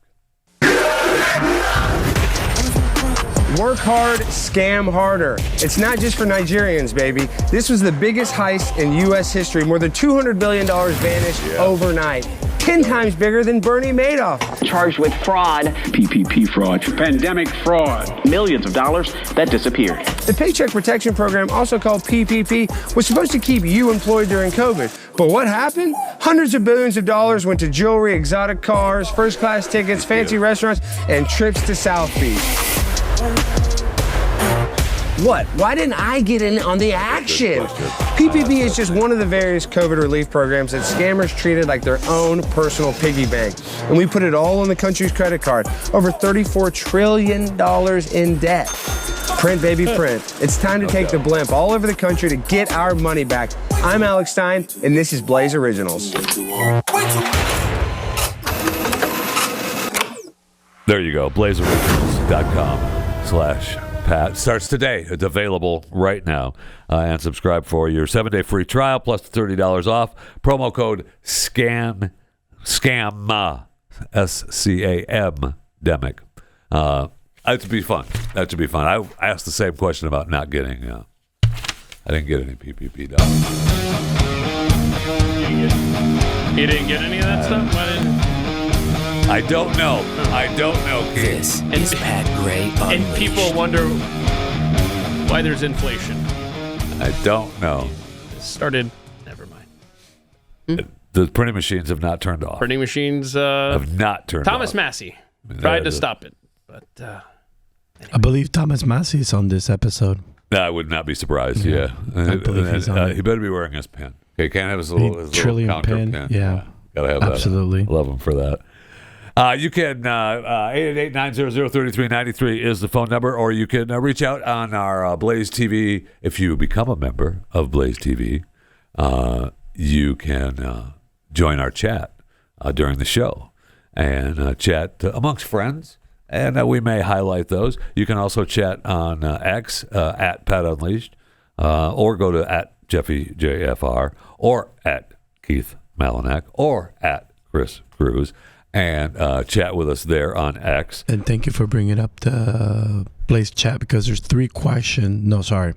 Work hard, scam harder. It's not just for Nigerians, baby. This was the biggest heist in U.S. history. More than $200 billion vanished overnight. 10 times bigger than Bernie Madoff. Charged with fraud. PPP fraud. Pandemic fraud. Millions of dollars that disappeared. The Paycheck Protection Program, also called PPP, was supposed to keep you employed during COVID. But what happened? Hundreds of billions of dollars went to jewelry, exotic cars, first-class tickets, fancy restaurants, and trips to South Beach. What? Why didn't I get in on the action? PPP is just one of the various COVID relief programs that scammers treated like their own personal piggy bank. And we put it all on the country's credit card. Over $34 trillion in debt. Print, baby, print. It's time to take the blimp all over the country to get our money back. I'm Alex Stein, and this is Blaze Originals. There you go, blazeoriginals.com/Pat. Starts today. It's available right now. And subscribe for your 7-day free trial plus $30 off. Promo code SCAM, SCAM, Demic. That should be fun. That should be fun. I asked the same question about not getting, I didn't get any PPP dollars. You didn't get any of that stuff? Why didn't? I don't know. This is Pat Gray Unleashed. And people wonder why there's inflation. I don't know. It started. Never mind. The printing machines have not turned off. Printing machines have not turned Thomas off. Massey tried to stop it, but anyway. I believe Thomas Massey is on this episode. I would not be surprised. Yeah, I believe he's on it. He better be wearing his pen. Okay, can't have his little trillion counter pen. Yeah, gotta have absolutely. that. Love him for that. You can 888-900-3393 is the phone number, or you can reach out on our Blaze TV. If you become a member of Blaze TV, you can join our chat during the show and chat amongst friends and we may highlight those. You can also chat on X at Pat Unleashed, or go to at JeffyJFR, or at Keith Malinak, or at Chris Cruz, and chat with us there on X. And thank you for bringing up the Blaze chat, because there's 3 questions. No, sorry.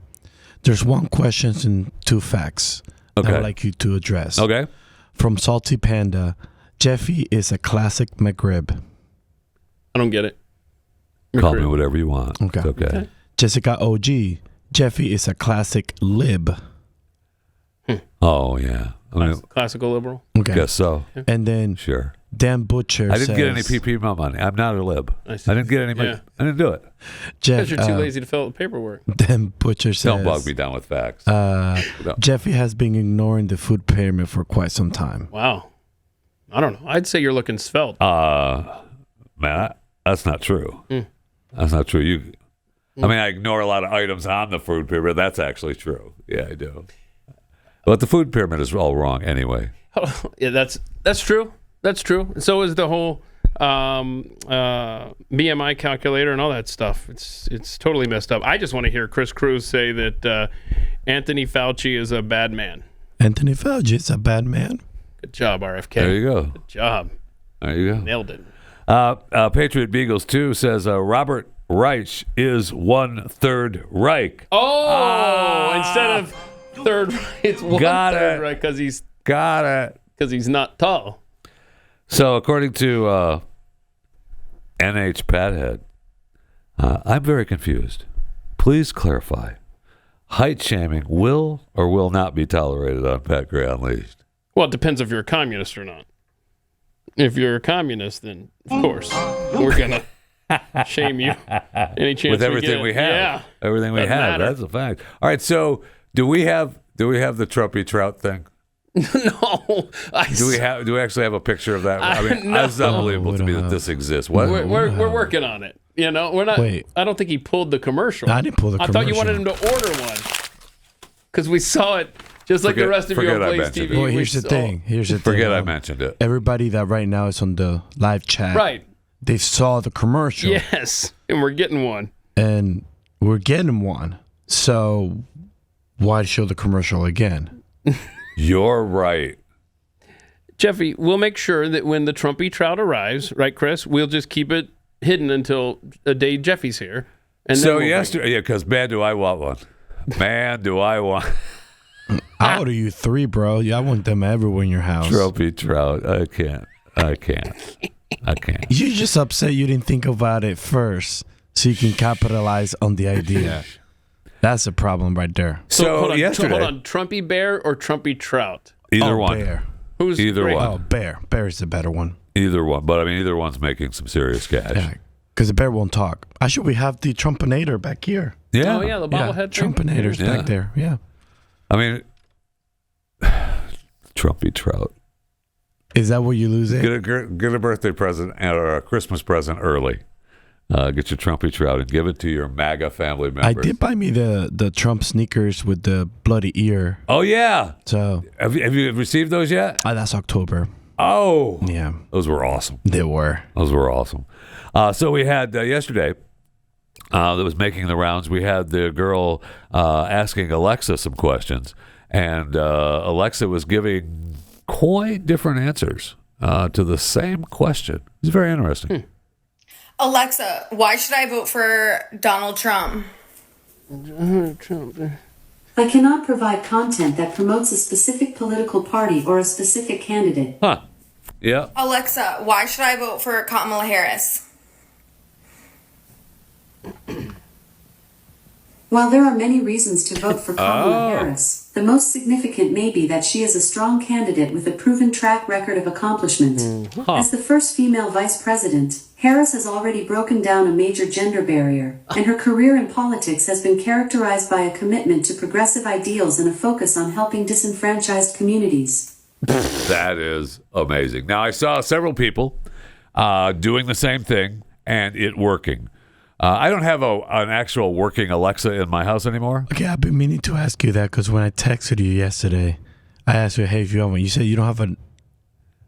There's 1 question and 2 facts that I'd like you to address. Okay. From Salty Panda, Jeffy is a classic McRib. I don't get it. Call me whatever you want. Okay. It's okay. Jessica OG, Jeffy is a classic lib. Oh, yeah. Classical liberal? Okay. Guess so. And then sure. Dan Butcher I didn't says, get any PP money. I'm not a lib. I didn't get any money. Yeah. I didn't do it. Because you're too lazy to fill out the paperwork. Dan Butcher says, don't bog me down with facts. No. Jeffy has been ignoring the food pyramid for quite some time. Wow. I don't know. I'd say you're looking svelte. Man, that's not true. That's not true. I mean, I ignore a lot of items on the food pyramid. That's actually true. Yeah, I do. But the food pyramid is all wrong anyway. Yeah, that's true. That's true. So is the whole BMI calculator and all that stuff. It's totally messed up. I just want to hear Chris Cruz say that Anthony Fauci is a bad man. Anthony Fauci is a bad man. Good job, RFK. There you go. Good job. There you go. Nailed it. Patriot Beagles 2 says Robert Reich is 1/3 Reich. Oh, instead of third, it's 1/3 Reich because he's not tall. So according to NH Pathead, I'm very confused. Please clarify. Height shaming will or will not be tolerated on Pat Gray Unleashed? Well, it depends if you're a communist or not. If you're a communist, then of course we're gonna shame you any chance with everything we have. Yeah, everything we have. Matter. That's a fact. All right. So do we have the Trumpy Trout thing? No. Do we actually have a picture of that? I mean, no. It's unbelievable to me that this exists. What? We're working on it. You know, we're not. Wait. I don't think he pulled the commercial. I didn't pull the commercial. I thought you wanted him to order one because we saw it just like the rest of your Blaze TV. Well, here's the thing. Forget I mentioned it. Everybody that right now is on the live chat, right? They saw the commercial. Yes, and we're getting one. And we're getting one. So why show the commercial again? You're right. Jeffy, we'll make sure that when the Trumpy Trout arrives, right, Chris, we'll just keep it hidden until the day Jeffy's here. And so yesterday, because man, do I want one. Man, do I want. How old are you? 3, bro. Yeah, I want them everywhere in your house. Trumpy Trout. I can't. You're just upset you didn't think about it first so you can capitalize on the idea. That's a problem right there. So hold on, yesterday. Hold on. Trumpy Bear or Trumpy Trout? Either one. Bear. Who's either great? one? Oh, Bear. Bear is the better one. Either one. But I mean, either one's making some serious cash. Yeah, because the bear won't talk. Actually, we have the Trumpinator back here. Yeah. Oh, yeah, the bobblehead thing? Trumpinator's back there. Yeah. I mean, Trumpy Trout. Is that where you lose it? Get a birthday present or a Christmas present early. Get your Trumpy Trout and give it to your MAGA family members. I did buy me the Trump sneakers with the bloody ear. Oh, yeah. So have you received those yet? That's October. Oh. Yeah. Those were awesome. They were. Those were awesome. So we had yesterday that was making the rounds. We had the girl asking Alexa some questions. And Alexa was giving quite different answers to the same question. It was very interesting. Alexa, why should I vote for Donald Trump? I cannot provide content that promotes a specific political party or a specific candidate. Huh. Yeah. Alexa, why should I vote for Kamala Harris? While there are many reasons to vote for Kamala Harris, the most significant may be that she is a strong candidate with a proven track record of accomplishment. As the first female vice president, Harris has already broken down a major gender barrier, and her career in politics has been characterized by a commitment to progressive ideals and a focus on helping disenfranchised communities. That is amazing. Now, I saw several people doing the same thing and it working. I don't have an actual working Alexa in my house anymore. Okay, I've been meaning to ask you that because when I texted you yesterday, I asked you, hey, if you have one, you said you don't have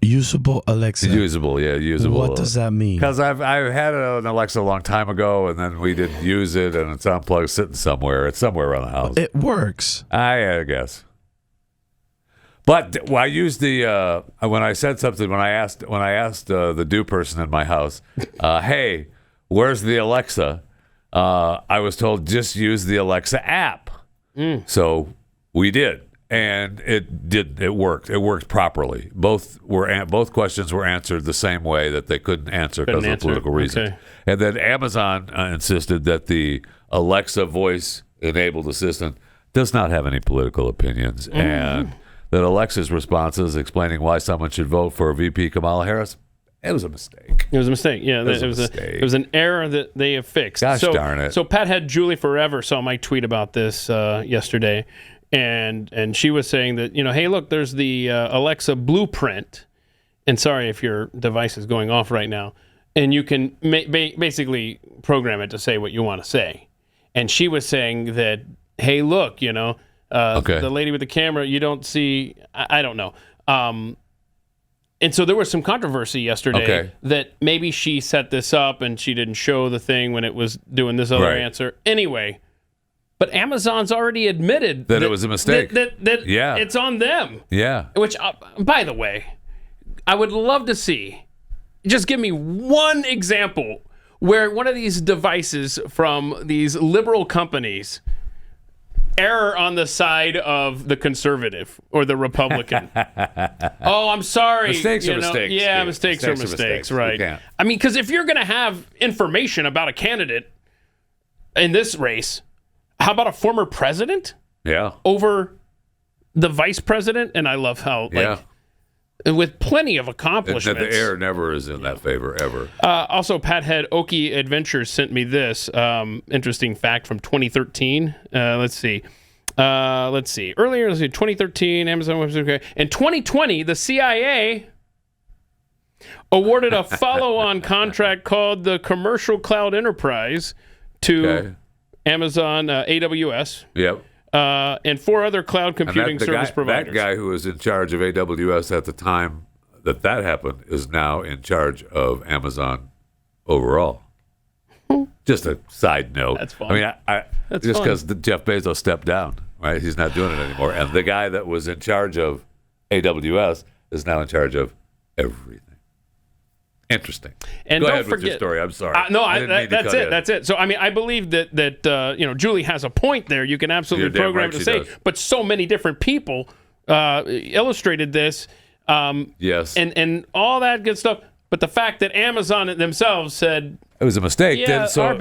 Usable Alexa. Usable. What does that mean? Because I've had an Alexa a long time ago, and then we didn't use it, and it's unplugged, sitting somewhere. It's somewhere around the house. It works. I guess. But I used the when I said something when I asked the do person in my house, hey, where's the Alexa? I was told just use the Alexa app. So we did. And it worked. It worked properly. Both questions were answered the same way that they couldn't answer because of political reasons. Okay. And then Amazon insisted that the Alexa voice-enabled assistant does not have any political opinions, and that Alexa's responses explaining why someone should vote for VP Kamala Harris, it was a mistake. It was a mistake. Yeah, it was an error that they have fixed. Gosh darn it. So Pat had Julie Forever saw my tweet about this yesterday. And she was saying that, hey, look, there's the Alexa blueprint. And sorry if your device is going off right now. And you can basically program it to say what you want to say. And she was saying that, hey, look, the lady with the camera, you don't see, I don't know. And so there was some controversy yesterday that maybe she set this up and she didn't show the thing when it was doing this other answer. Anyway. But Amazon's already admitted that it was a mistake. That it's on them. Yeah. Which, by the way, I would love to see. Just give me one example where one of these devices from these liberal companies err on the side of the conservative or the Republican. Oh, I'm sorry. Mistakes are mistakes. Yeah, dude. mistakes are mistakes. Right. I mean, because if you're going to have information about a candidate in this race, how about a former president? Yeah. Over the vice president? And I love how, with plenty of accomplishments. And the air never is in that favor, ever. Also, Pat Head Okie Adventures sent me this interesting fact from 2013. Let's see. Earlier, 2013, Amazon website. In 2020, the CIA awarded a follow-on contract called the Commercial Cloud Enterprise to Amazon AWS. Yep. And 4 other cloud computing service providers. That guy who was in charge of AWS at the time that happened is now in charge of Amazon overall. Just a side note. That's fun. I mean, just because Jeff Bezos stepped down, right? He's not doing it anymore. And the guy that was in charge of AWS is now in charge of everything. Interesting. And Go don't ahead forget, with your story. I'm sorry. That's it. That's it. So I mean, I believe that Julie has a point there. You can absolutely program it to say, but so many different people illustrated this. Yes. And all that good stuff. But the fact that Amazon themselves said it was a mistake, yeah, so it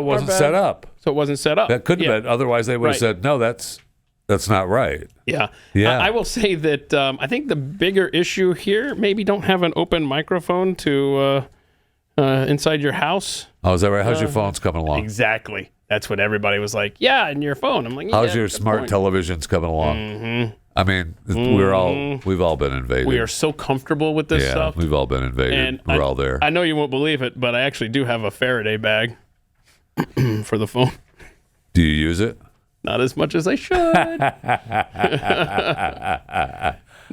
wasn't set up. So it wasn't set up. That couldn't have been. Otherwise, they would have said, no, that's not right. Yeah. Yeah. I will say that I think the bigger issue here, maybe don't have an open microphone to inside your house. Oh, is that right? How's your phones coming along? Exactly. That's what everybody was like. Yeah, and your phone. I'm like, how's your smart televisions coming along? Mm-hmm. I mean, we've all been invaded. We are so comfortable with this stuff. We've all been invaded. And we're all there. I know you won't believe it, but I actually do have a Faraday bag for the phone. Do you use it? Not as much as I should.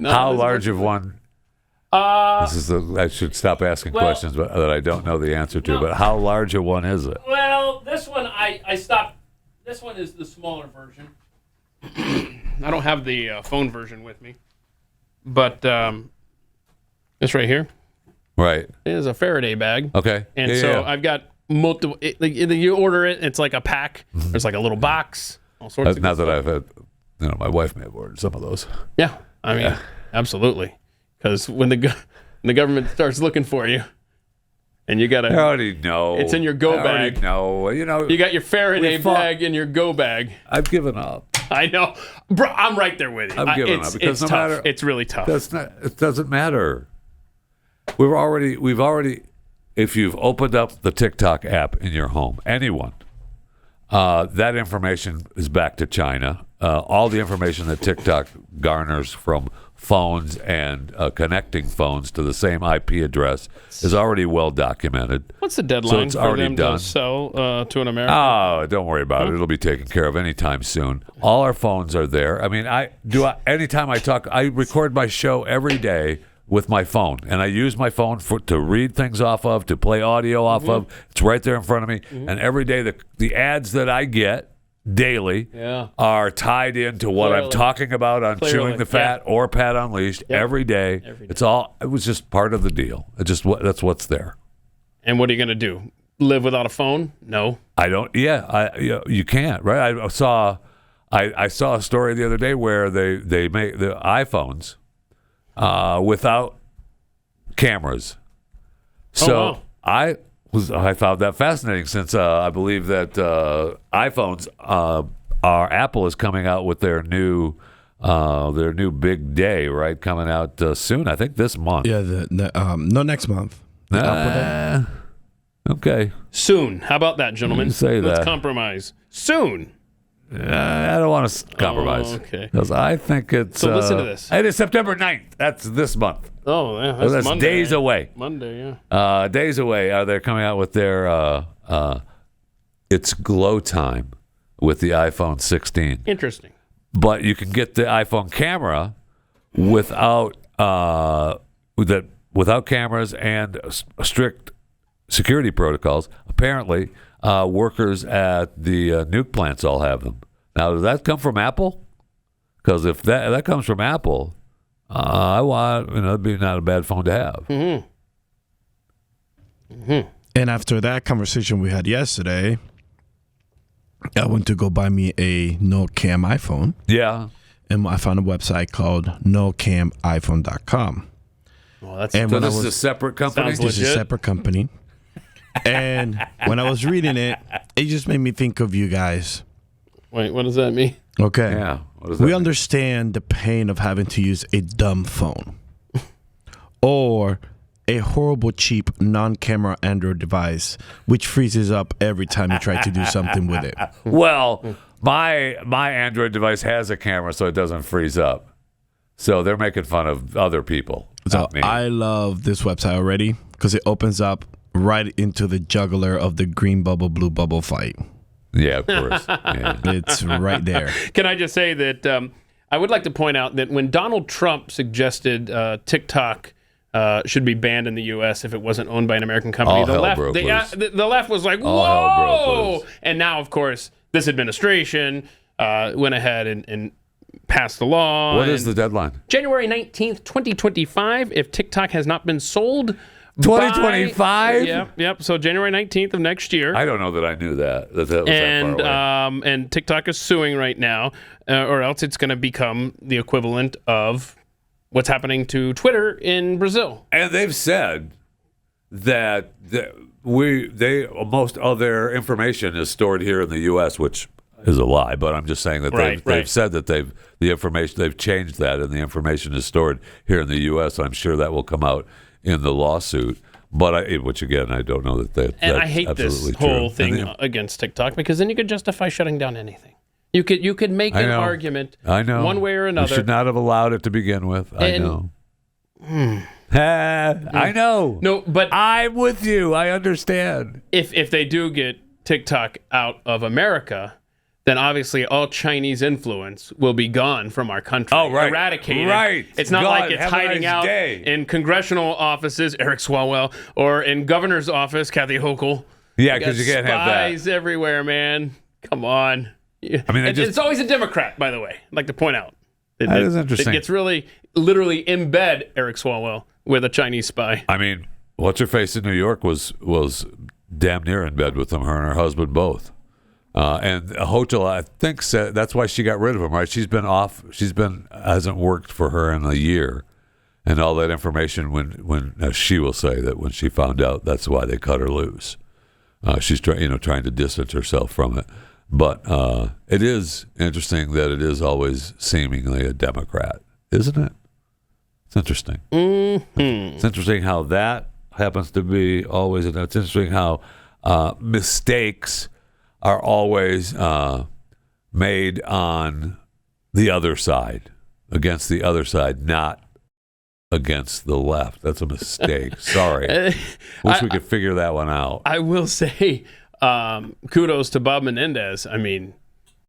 How large of one? I should stop asking questions that I don't know the answer to. But how large of one is it? Well, this one I stopped. This one is the smaller version. I don't have the phone version with me, but this right here, right, is a Faraday bag. Okay, and I've got multiple. You order it, it's like a pack. There's like a little box. All sorts of not that I've had. My wife may have ordered some of those. Yeah, I mean, absolutely. Because when the government starts looking for you, and you gotta, I already know it's in your go bag. No, you got your Faraday bag in your go bag. I've given up. I know, bro. I'm right there with you. I'm giving up because it's tough. It's really tough. It doesn't matter. We've already. If you've opened up the TikTok app in your home, anyone, that information is back to China. All the information that TikTok garners from phones and connecting phones to the same IP address is already well documented. What's the deadline it's for already them done. to sell to an American? Oh, don't worry about it. It'll be taken care of anytime soon. All our phones are there. I mean, anytime I talk, I record my show every day with my phone, and I use my phone to read things off of, to play audio off of. It's right there in front of me, and every day the ads that I get daily are tied into what I'm talking about on Chewing the Fat or Pat Unleashed every day. It was just part of the deal. That's what's there. And what are you going to do? Live without a phone? No. I don't. You can't, right? I saw a story the other day where they make the iPhones without cameras. So I found that fascinating, since I believe that iPhones Apple is coming out with their new big day, right? Coming out soon. I think this month. Yeah, no, next month. Okay. Soon. How about that, gentlemen? Say that. Let's compromise. Soon. I don't want to compromise. Okay. Because I think it's... So listen to this. It is September 9th. That's this month. Oh, yeah. That's Monday. Days away. Monday, yeah. Days away. They're coming out with their... it's glow time with the iPhone 16. Interesting. But you can get the iPhone camera without cameras and strict security protocols. Apparently, workers at the nuke plants all have them. Now, does that come from Apple? Because if that comes from Apple, I want it'd be not a bad phone to have. And after that conversation we had yesterday, I went to go buy me a no cam iPhone. Yeah. And I found a website called nocamiphone.com. Well, so this is a separate company? This is a separate company. And when I was reading it, it just made me think of you guys. Wait, what does that mean? Okay. Yeah. What does that mean? Understand the pain of having to use a dumb phone or a horrible, cheap, non-camera Android device, which freezes up every time you try to do something with it. Well, my Android device has a camera, so it doesn't freeze up. So they're making fun of other people. So I love this website already because it opens up right into the jugular of the green bubble, blue bubble fight. Yeah, of course. Yeah. It's right there. Can I just say that I would like to point out that when Donald Trump suggested TikTok should be banned in the U.S. if it wasn't owned by an American company, the left was like, whoa! And now, of course, this administration went ahead and passed the law. What is the deadline? January 19th, 2025, if TikTok has not been sold. 2025? Yep. So January 19th of next year. I don't know that I knew that was that far away. And TikTok is suing right now, or else it's going to become the equivalent of what's happening to Twitter in Brazil. And they've said that most of their information is stored here in the U.S., which is a lie. But I'm just saying that they've said that they've changed that, and the information is stored here in the U.S. I'm sure that will come out in the lawsuit, which again I don't know that and that's I hate absolutely this whole true. thing against TikTok, because then you could justify shutting down anything. You could make an argument one way or another. You should not have allowed it to begin with. I know. I know. No, but I'm with you. I understand. If they do get TikTok out of America, then obviously all Chinese influence will be gone from our country. Oh, right. Eradicated. Right. It's not like it's hiding out day. in congressional offices, Eric Swalwell, or in governor's office, Kathy Hochul. Yeah, because you can't have that. Spies everywhere, man. Come on. I mean, it's always a Democrat, by the way. I'd like to point out. That is interesting. It gets literally in bed, Eric Swalwell, with a Chinese spy. I mean, what's-her-face in New York was damn near in bed with them, her and her husband both. And Hochul, I think, said that's why she got rid of him, right? She's been off. Hasn't worked for her in a year. And all that information, when she will say that when she found out, that's why they cut her loose. She's trying to distance herself from it. But it is interesting that it is always seemingly a Democrat, isn't it? It's interesting. Mm-hmm. It's interesting how that happens to be always. It's interesting how mistakes are always made on the other side, against the other side, not against the left. That's a mistake. Sorry. Wish we could figure that one out. I will say, kudos to Bob Menendez. I mean,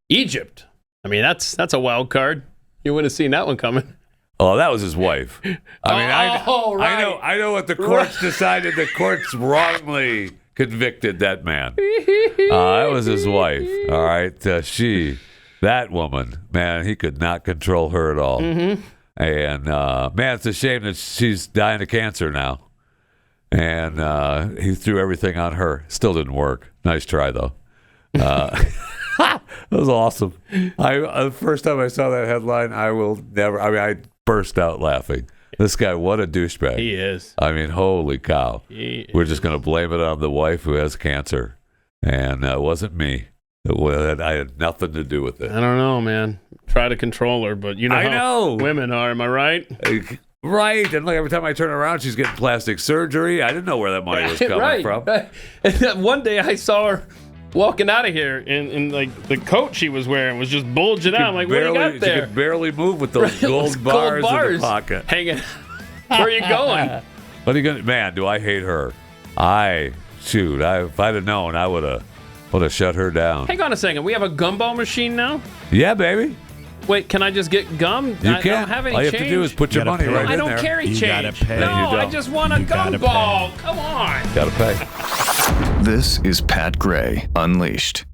Egypt. I mean, that's a wild card. You wouldn't have seen that one coming. Oh, that was his wife. I mean, right. I know what the courts decided. The courts wrongly convicted that man. That was his wife. All right, that woman, man, he could not control her at all. Mm-hmm. And man, it's a shame that she's dying of cancer now. And he threw everything on her. Still didn't work. Nice try though. That was awesome. The first time I saw that headline, I burst out laughing. This guy, what a douchebag. He is. I mean, holy cow. We're just going to blame it on the wife who has cancer. And it wasn't me. I had nothing to do with it. I don't know, man. Try to control her, but you know how women are, am I right? Right. And like every time I turn around, she's getting plastic surgery. I didn't know where that money was coming from. Right. And one day I saw her walking out of here, and like the coat she was wearing was just bulging out. I'm like, what do you got there? She could barely move with those gold bars in the pocket. Hanging. Where are you going? What are you going to... Man, do I hate her. If I'd have known, I would have shut her down. Hang on a second. We have a gumball machine now? Yeah, baby. Wait, can I just get gum? You I don't have any All you change. have to do is put your money right in there. I don't carry change. Gotta pay. No, You don't. I just want a gumball. Come on. Gotta pay. This is Pat Gray Unleashed.